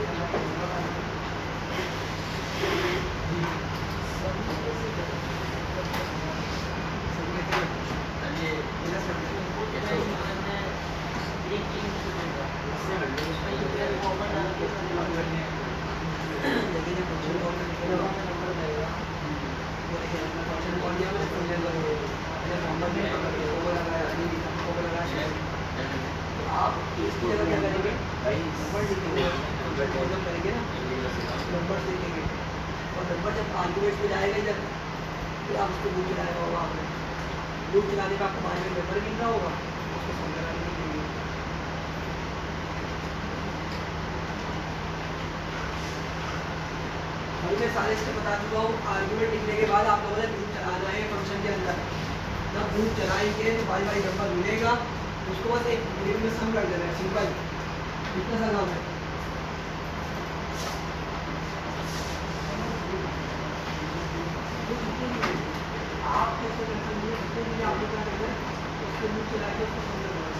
आप इसकी जगह क्या करेंगे, नंबर लिखेंगे, करेंगे ना, नंबर लिखेंगे, और नंबर जब आर्गुमेंट में जाएगा, जब फिर आप उसको लूप चलाएगा होगा, आपने लूप चलाने का आपको बारे में नंबर मिल रहा होगा, उसको सम कराने के लिए। भाई मैं सारे स्टेप बता चुका हूँ। आर्गुमेंट लिखने के बाद आप लोगों ने लूप चलाना है फंक्शन के अंदर। जब लूप चलाएंगे तो बाई बाई नंबर मिलेगा, उसको बस एक मिनट में सम कर देना है, सिंपल, इतना सा काम है। आप कैसे करते हैं, जितने भी आप क्या करते हैं, उसको लूप चला के उसको सम करना है।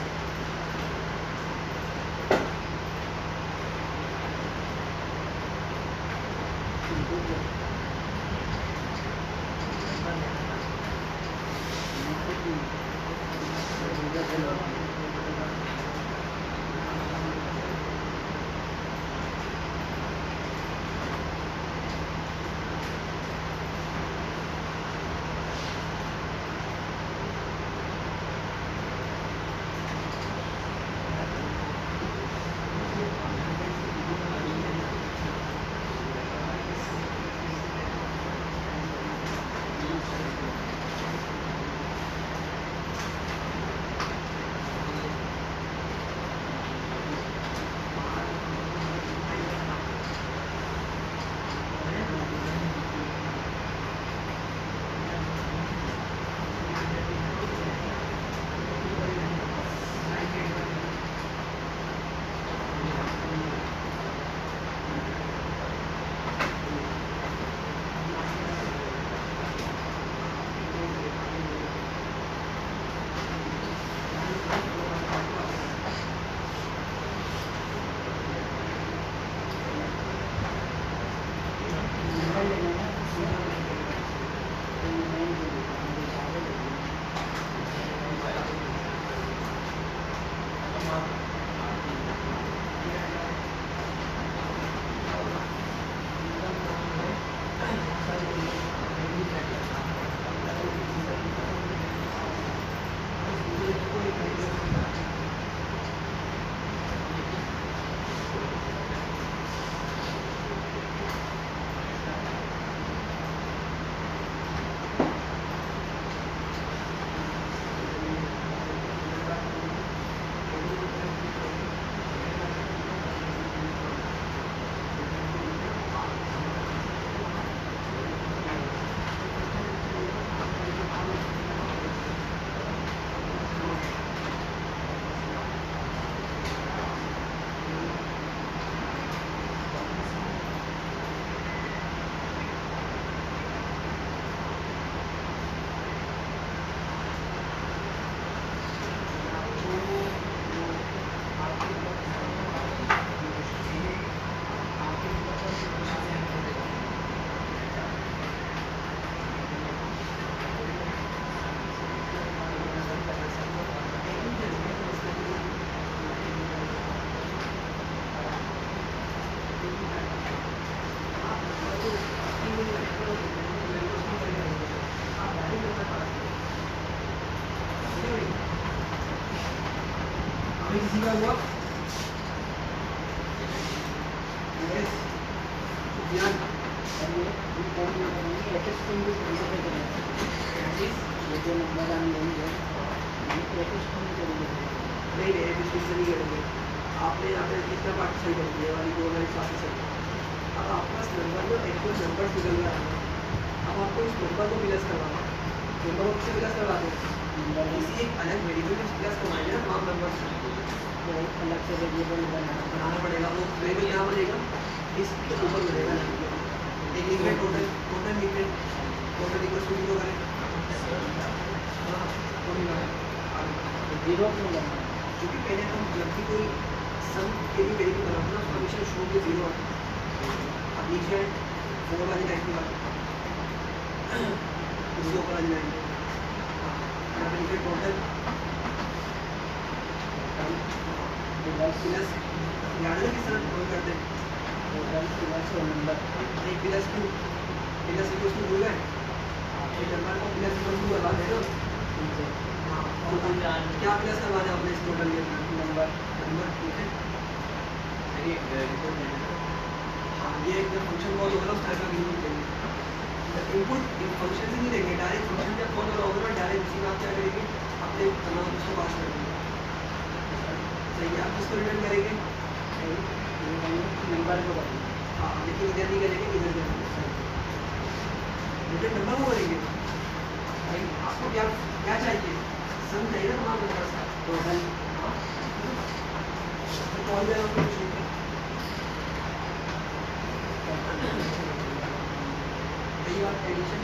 किसी का हुआ सुफियान जो नंबर हम लेंगे नहीं नहीं एपिस से नहीं करेंगे। आपने यहाँ पे कितना पार्ट सही कर दिया वाली दो हमारे हिसाब से सही। अब आपके पास नंबर में एक्चुअल नंबर निकल रहा है। अब आपको इस नंबर को प्लस करवाना है। नंबर को किससे प्लस करवा दें? किसी एक अलग वेरिएबल में प्लस करवाएंगे ना तमाम नंबर से, तो एक अलग से वेरिएबल बनाना पड़ेगा। वो वेरिएबल क्या बनेगा? इसके ऊपर बनेगा। एक लिख रहे टोटल लिख रहे टोटल इक्वल टू 0 करें। हाँ जीरो क्यों करना है? क्योंकि पहले हम जब भी कोई सम के लिए वेरिएबल बनाते हैं तो हमेशा शो के 0 आता है। अब नीचे 4 वाली लाइन की बात उसके ऊपर वाली लाइन यहाँ पे लिखे टोटल प्लस याद है किस तरह कॉल करते हैं? टोटल प्लस और नंबर एक प्लस टू हो गए। एक नंबर को प्लस इक्वल टू करवा दें ना। हाँ और क्या प्लस करवा दें आपने इस टोटल के नंबर ठीक है। हाँ ये एक फंक्शन कॉल होगा उस टाइप का इनपुट देंगे। इनपुट फंक्शन से नहीं देंगे, डायरेक्ट फंक्शन जब कॉल होगा ना डायरेक्ट उसी में आप क्या करेंगे अपने तमाम उसको पास कर देंगे। सही है। आप किसको रिटर्न करेंगे? नंबर को करेंगे। हाँ लेकिन इधर नहीं करेंगे, इधर करेंगे। रिटर्न नंबर को करेंगे। भाई आपको क्या क्या चाहिए? सम चाहिए ना तमाम नंबर का टोटल। हाँ कॉल में आपको पूछेंगे कई बार एडिशन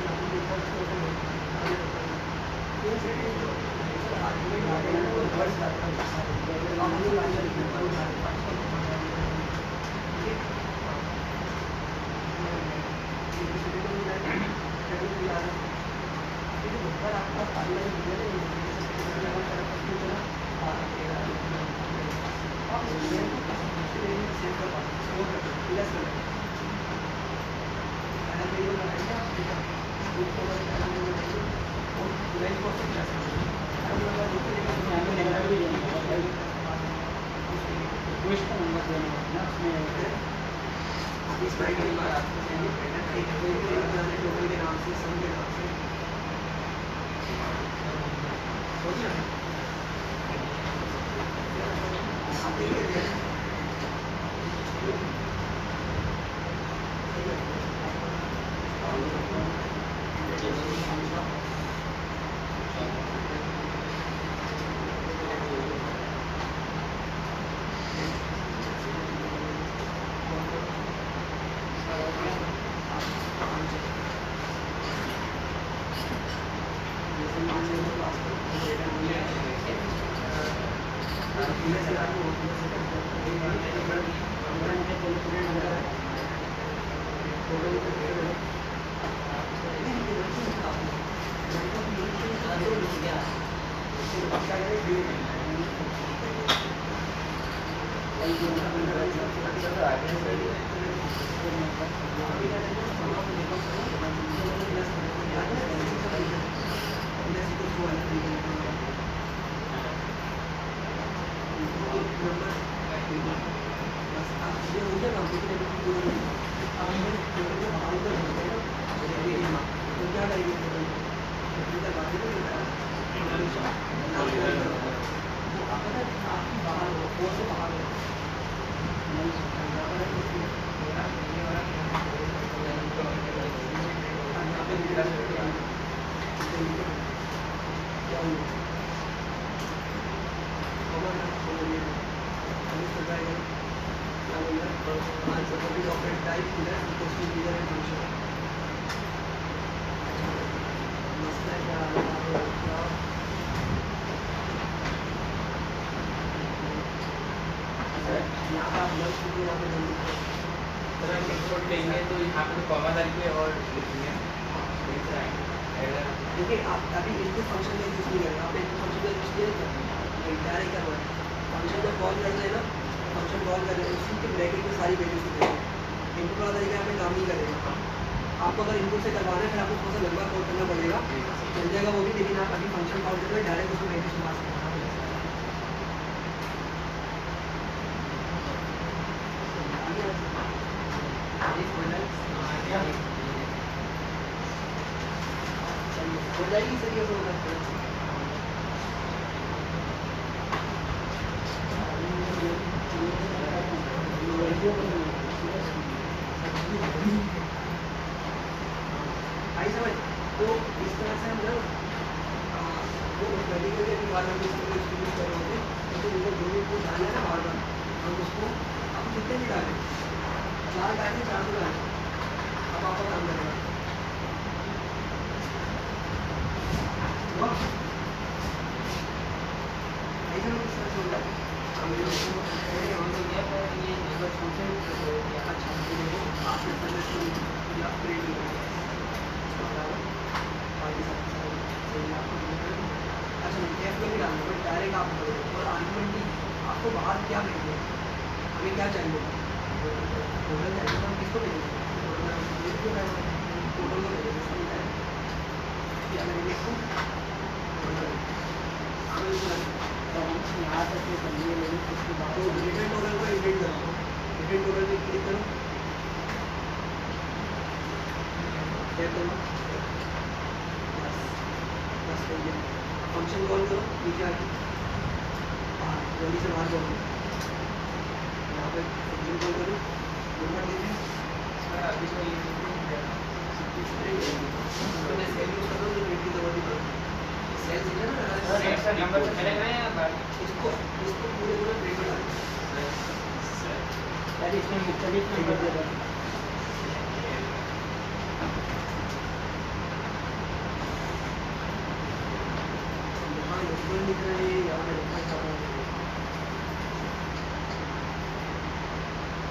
लेंगे तो यहाँ पे कॉमा डालिए और देखिए आप अभी इनपुट फंक्शन का यूज़ नहीं करेंगे। आपने इनपुट फंक्शन का यूज़ किया डायरेक्ट करना है। फंक्शन जब कॉल कर देना फंक्शन कॉल कर रहे हैं उसी के ब्रैकेट में सारी वैल्यूज देंगे। इनपुट वाला तरीका यहाँ पे काम नहीं करेगा। आपको अगर इनपुट से करवाना है फिर आपको थोड़ा सा लंबा कॉल करना पड़ेगा, चल जाएगा वो भी। लेकिन आप अभी फंक्शन कॉल कर रहे हैं डायरेक्ट उसमें वैल्यूज पास करना कैसे हो सकता है? आई समझ? तो इस तरह से हम लोग वो मेडिकल के बारे में स्टूडेंट कर रहे होते हैं, तो उनको जो भी कुछ डालना है ना बार बार हम उसको आप कितने भी डालें, 4 डालें 4 तो डालें, अब आपका काम करेगा। ऐसा लोग किस तरह से होता है? हम लोग ये नंबर फंक्शन अच्छा आपने सर्विस या क्रिएट अच्छा एफ में भी डालना बट डायरेक्ट आप और आर्गुमेंट भी आपको बाहर क्या भेजेंगे, हमें क्या चाहिए टोटल चाहिए, हम किसको भेजेंगे टोटल को भेजेंगे, समझ आए क्या करेंगे इसको यहाँ तक ये करिए, लेकिन उसके बाद तो रिटर्न टोटल को इवेंट करो, रिटर्न टोटल पे क्लिक करो, क्या करो बस फंक्शन कॉल करो, नीचे आके जल्दी से बाहर करो, यहाँ पे फंक्शन कॉल करो, नंबर दीजिए अभी तो ये तो मैं सेल यूज़ कर रहा हूँ, तो रेट की जरूरत नहीं पड़ती, सेल चाहिए ना नंबर से चलेगा या इसको पूरे रेट में डालें, यार इसमें मुख्तलिफ नंबर दे दो। लिख रहे हैं यहाँ पे नंबर कर रहा हूँ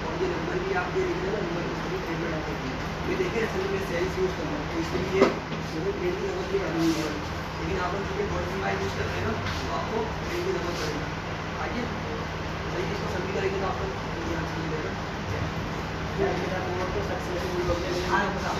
और ये नंबर भी आप ये लिख रहे हैं ना, नंबर इसको भी ट्रेड में डालेंगे, ये देखिए असल में सेल्स यूज़ कर रहा हूँ तो इसलिए मुझे ट्रेड की जरूरत नहीं पड़नी है, लेकिन आप लोग चूँकि वर्ड फाइल यूज़ कर रहे हैं ना तो आपको ट्रेड की जरूरत पड़ेगी। आइए सही इसको सभी करेंगे तो आप लोग यहाँ से मिलेगा मेरा मोड तो सक्सेसफुल हो गया। हाँ बस आप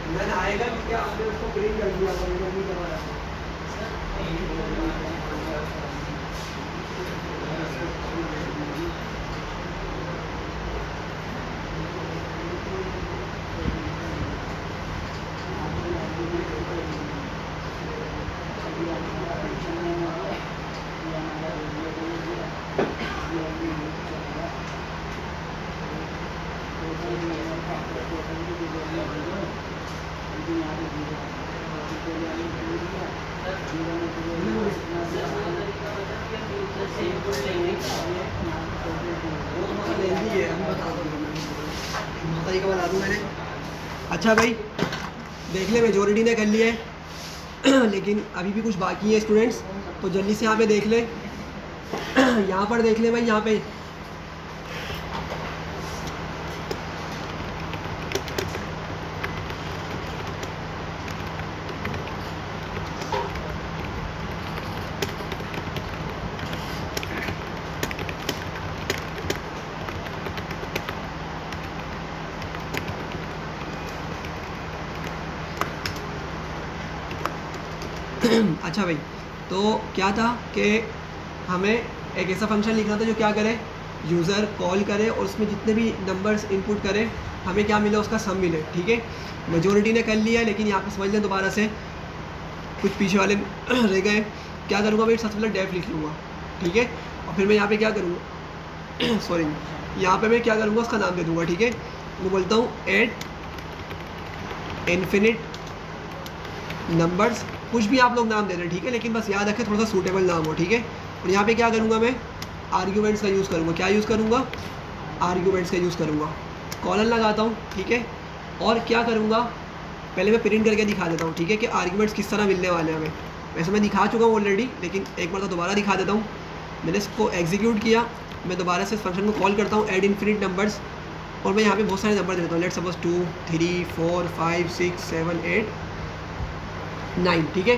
मैंने आएगा क्योंकि आपने उसको प्रिंट कर दिया नहीं करवा रहा अच्छा भाई देख ले मेजोरिटी ने कर लिया है लेकिन अभी भी कुछ बाकी है स्टूडेंट्स, तो जल्दी से यहाँ पे देख ले यहाँ पर देख ले भाई यहाँ पे अच्छा भाई तो क्या था कि हमें एक ऐसा फंक्शन लिखना था जो क्या करे, यूज़र कॉल करे और उसमें जितने भी नंबर्स इनपुट करे हमें क्या मिले उसका सम मिले। ठीक है, मेजोरिटी ने कर लिया है लेकिन यहाँ पे समझ लें दोबारा से कुछ पीछे वाले रह गए। क्या करूँगा भाई, सबसे पहले डेफ लिख लूँगा। ठीक है, और फिर मैं यहाँ पे क्या करूँगा सॉरी यहाँ पे मैं क्या करूँगा उसका नाम दे दूँगा। ठीक है, मैं बोलता हूँ एट इन्फिनिट नंबर्स, कुछ भी आप लोग नाम दे रहे हैं। ठीक है, लेकिन बस याद रखें थोड़ा सा सूटेबल नाम हो। ठीक है, और यहाँ पे क्या करूँगा मैं आर्ग्यूमेंट्स का यूज़ करूँगा। क्या यूज़ करूँगा, आर्ग्यूमेंट्स का यूज़ करूँगा। कॉलन लगाता हूँ। ठीक है, और क्या करूँगा पहले मैं प्रिंट करके दिखा देता हूँ। ठीक है, कि आर्ग्यूमेंट्स किस तरह मिलने वाले हैं हमें। वैसे मैं दिखा चुका हूँ ऑलरेडी, लेकिन एक बार तो दोबारा दिखा देता हूँ। मैंने इसको एग्जीक्यूट किया, मैं दोबारा से इस फंक्शन को कॉल करता हूँ ऐड इन्फिनिट नंबर्स, और मैं यहाँ पे बहुत सारे नंबर दे देता हूँ। Let's suppose 2 3 4 5 6 7 8 9। ठीक है,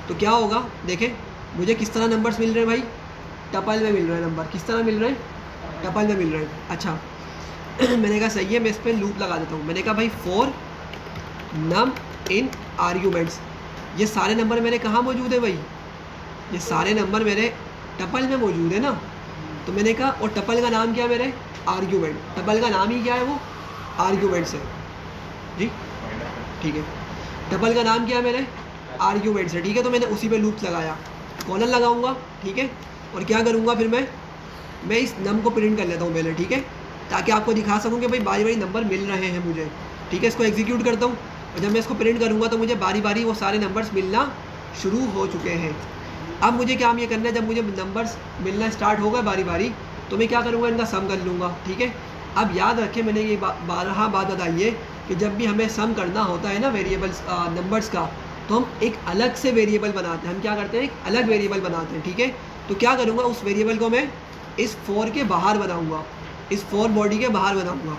तो क्या होगा, देखें मुझे किस तरह नंबर्स मिल रहे हैं भाई, टपल में मिल रहे हैं नंबर, किस तरह मिल रहे हैं, टपल में मिल रहे हैं। अच्छा मैंने कहा सही है, मैं इस पर लूप लगा देता हूँ। मैंने कहा भाई फॉर नम इन आर्ग्यूमेंट्स, ये सारे नंबर मेरे कहाँ मौजूद है भाई, ये सारे नंबर मेरे टपल में मौजूद है ना। तो मैंने कहा और टपल का नाम क्या है मेरे, आर्ग्यूमेंट, टपल का नाम ही क्या है, वो आर्ग्यूमेंट्स है जी, ठीक है। टपल का नाम क्या है मेरे, आर्ग्यूमेंट्स है, ठीक है। तो मैंने उसी पे लूप्स लगाया, कॉलन लगाऊंगा, ठीक है। और क्या करूँगा फिर मैं इस नम को प्रिंट कर लेता हूँ पहले, ठीक है, ताकि आपको दिखा सकूँ कि भाई बारी बारी नंबर मिल रहे हैं मुझे, ठीक है। इसको एग्जीक्यूट करता हूँ और जब मैं इसको प्रिंट करूँगा तो मुझे बारी बारी वो सारे नंबर्स मिलना शुरू हो चुके हैं। अब मुझे काम ये करना है, जब मुझे नंबर्स मिलना स्टार्ट होगा बारी बारी, तो मैं क्या करूँगा, इनका सम कर लूँगा, ठीक है। अब याद रखें, मैंने ये बारहा बात बताई है कि जब भी हमें सम करना होता है ना वेरिएबल्स नंबर्स का, तो हम एक अलग से वेरिएबल बनाते हैं। हम क्या करते हैं, एक अलग वेरिएबल बनाते हैं, ठीक है। तो क्या करूँगा, उस वेरिएबल को मैं इस फॉर के बाहर बनाऊँगा, इस फॉर बॉडी के बाहर बनाऊँगा,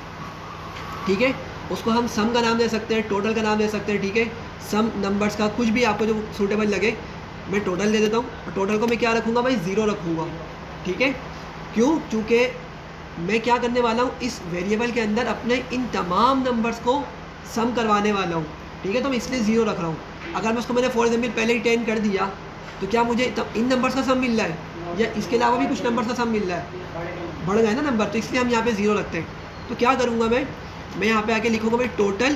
ठीक है। उसको हम सम का नाम दे सकते हैं, टोटल का नाम दे सकते हैं, ठीक है। सम नंबर्स का कुछ भी आपको जो सूटेबल लगे, मैं टोटल दे देता हूँ। और टोटल को मैं क्या रखूँगा भाई, 0 रखूँगा, ठीक है। क्यों, क्योंकि मैं क्या करने वाला हूँ, इस वेरिएबल के अंदर अपने इन तमाम नंबर्स को सम करवाने वाला हूँ, ठीक है। तो मैं इसलिए 0 रख रहा हूँ। अगर मैं उसको मैंने फॉर एग्जाम्पल पहले ही 10 कर दिया, तो क्या मुझे इन नंबर्स का सम मिल रहा है या इसके अलावा भी कुछ नंबर्स का सम मिल रहा है, बढ़ गए ना नंबर, तो इसलिए हम यहाँ पे 0 रखते हैं। तो क्या करूँगा मैं यहाँ पे आके लिखूँगा भाई टोटल।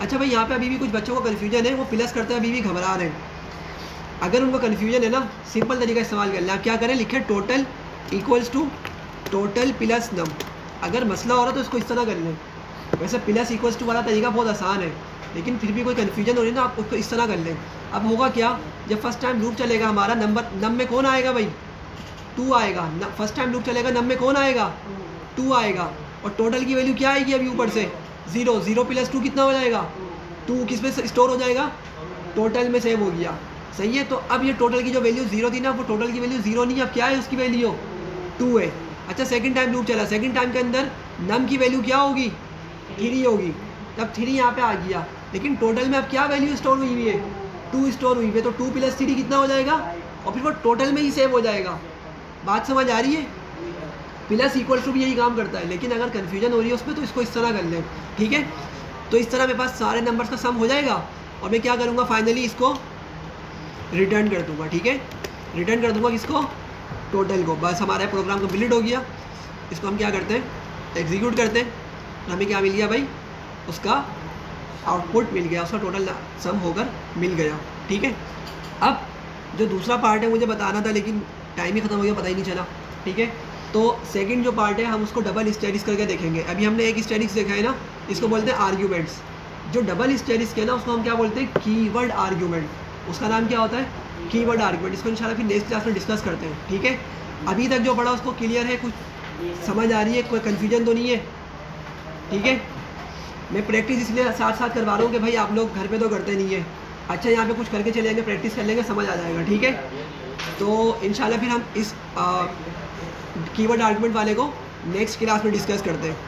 अच्छा भाई, यहाँ पे अभी भी कुछ बच्चों को कन्फ्यूजन है, वो प्लस करते हैं अभी भी घबरा रहे हैं। अगर उनको कन्फ्यूजन है ना, सिंपल तरीका इस्तेमाल कर लें। आप क्या करें, लिखें total equals to total plus num. अगर मसला हो रहा तो इसको इस तरह कर लें। वैसे प्लस इक्वल्स टू वाला तरीका बहुत आसान है, लेकिन फिर भी कोई कन्फ्यूजन हो रही है ना, आप उसको इस तरह कर लें। अब होगा क्या, जब फर्स्ट टाइम लूप चलेगा हमारा, नंबर नम में कौन आएगा भाई, 2 आएगा। फर्स्ट टाइम लूप चलेगा, नम में कौन आएगा, 2 आएगा। और टोटल की वैल्यू क्या आएगी अभी ऊपर से, 0। 0 + 2 कितना हो जाएगा, 2। किस में स्टोर हो जाएगा, टोटल में सेव हो गया, सही है। तो अब ये टोटल की जो वैल्यू 0 थी ना, वो टोटल की वैल्यू 0 नहीं, अब क्या है उसकी वैल्यू 2 है। अच्छा, सेकंड टाइम लूप चला, सेकंड टाइम के अंदर नम की वैल्यू क्या होगी, 3 होगी। तब 3 यहाँ पे आ गया, लेकिन टोटल में अब क्या वैल्यू स्टोर हुई हुई है, 2 स्टोर हुई हुई है। तो 2 + 3 कितना हो जाएगा, और फिर वो टोटल में ही सेव हो जाएगा। बात समझ आ रही है, प्लस इक्वल टू भी यही काम करता है। लेकिन अगर कन्फ्यूजन हो रही है उसमें, तो इसको इस तरह कर लें, ठीक है। तो इस तरह मेरे पास सारे नंबर्स का सम हो जाएगा, और मैं क्या करूँगा, फाइनली इसको रिटर्न कर दूँगा, ठीक है। रिटर्न कर दूँगा किसको, टोटल को। बस हमारा प्रोग्राम कंप्लीट हो गया। इसको हम क्या करते हैं, एग्जीक्यूट करते हैं, हमें क्या मिल गया भाई, उसका आउटपुट मिल गया, उसका टोटल सम होकर मिल गया, ठीक है। अब जो दूसरा पार्ट है मुझे बताना था, लेकिन टाइम ही ख़त्म हो गया, पता ही नहीं चला, ठीक है। तो सेकंड जो पार्ट है, हम उसको डबल स्टेरिक्स करके देखेंगे। अभी हमने एक स्टेरिक्स देखा है ना, इसको बोलते हैं आर्ग्यूमेंट्स। जो डबल स्टेरिक्स के ना, उसको हम क्या बोलते हैं, कीवर्ड आर्ग्यूमेंट। उसका नाम क्या होता है, कीवर्ड आर्ग्यूमेंट। इसको इंशाल्लाह फिर नेक्स्ट क्लास में डिस्कस करते हैं, ठीक है। अभी तक जो पढ़ा उसको क्लियर है, कुछ समझ आ रही है, कोई कन्फ्यूजन तो नहीं है, ठीक है। मैं प्रैक्टिस इसलिए साथ साथ करवा रहा हूँ कि भाई आप लोग घर पे तो करते नहीं है। अच्छा, यहाँ पे कुछ करके चले जाएंगे, प्रैक्टिस कर लेंगे, समझ आ जाएगा, ठीक है। तो इंशाल्लाह फिर हम इस कीवर्ड आर्गुमेंट वाले को नेक्स्ट क्लास में डिस्कस करते हैं।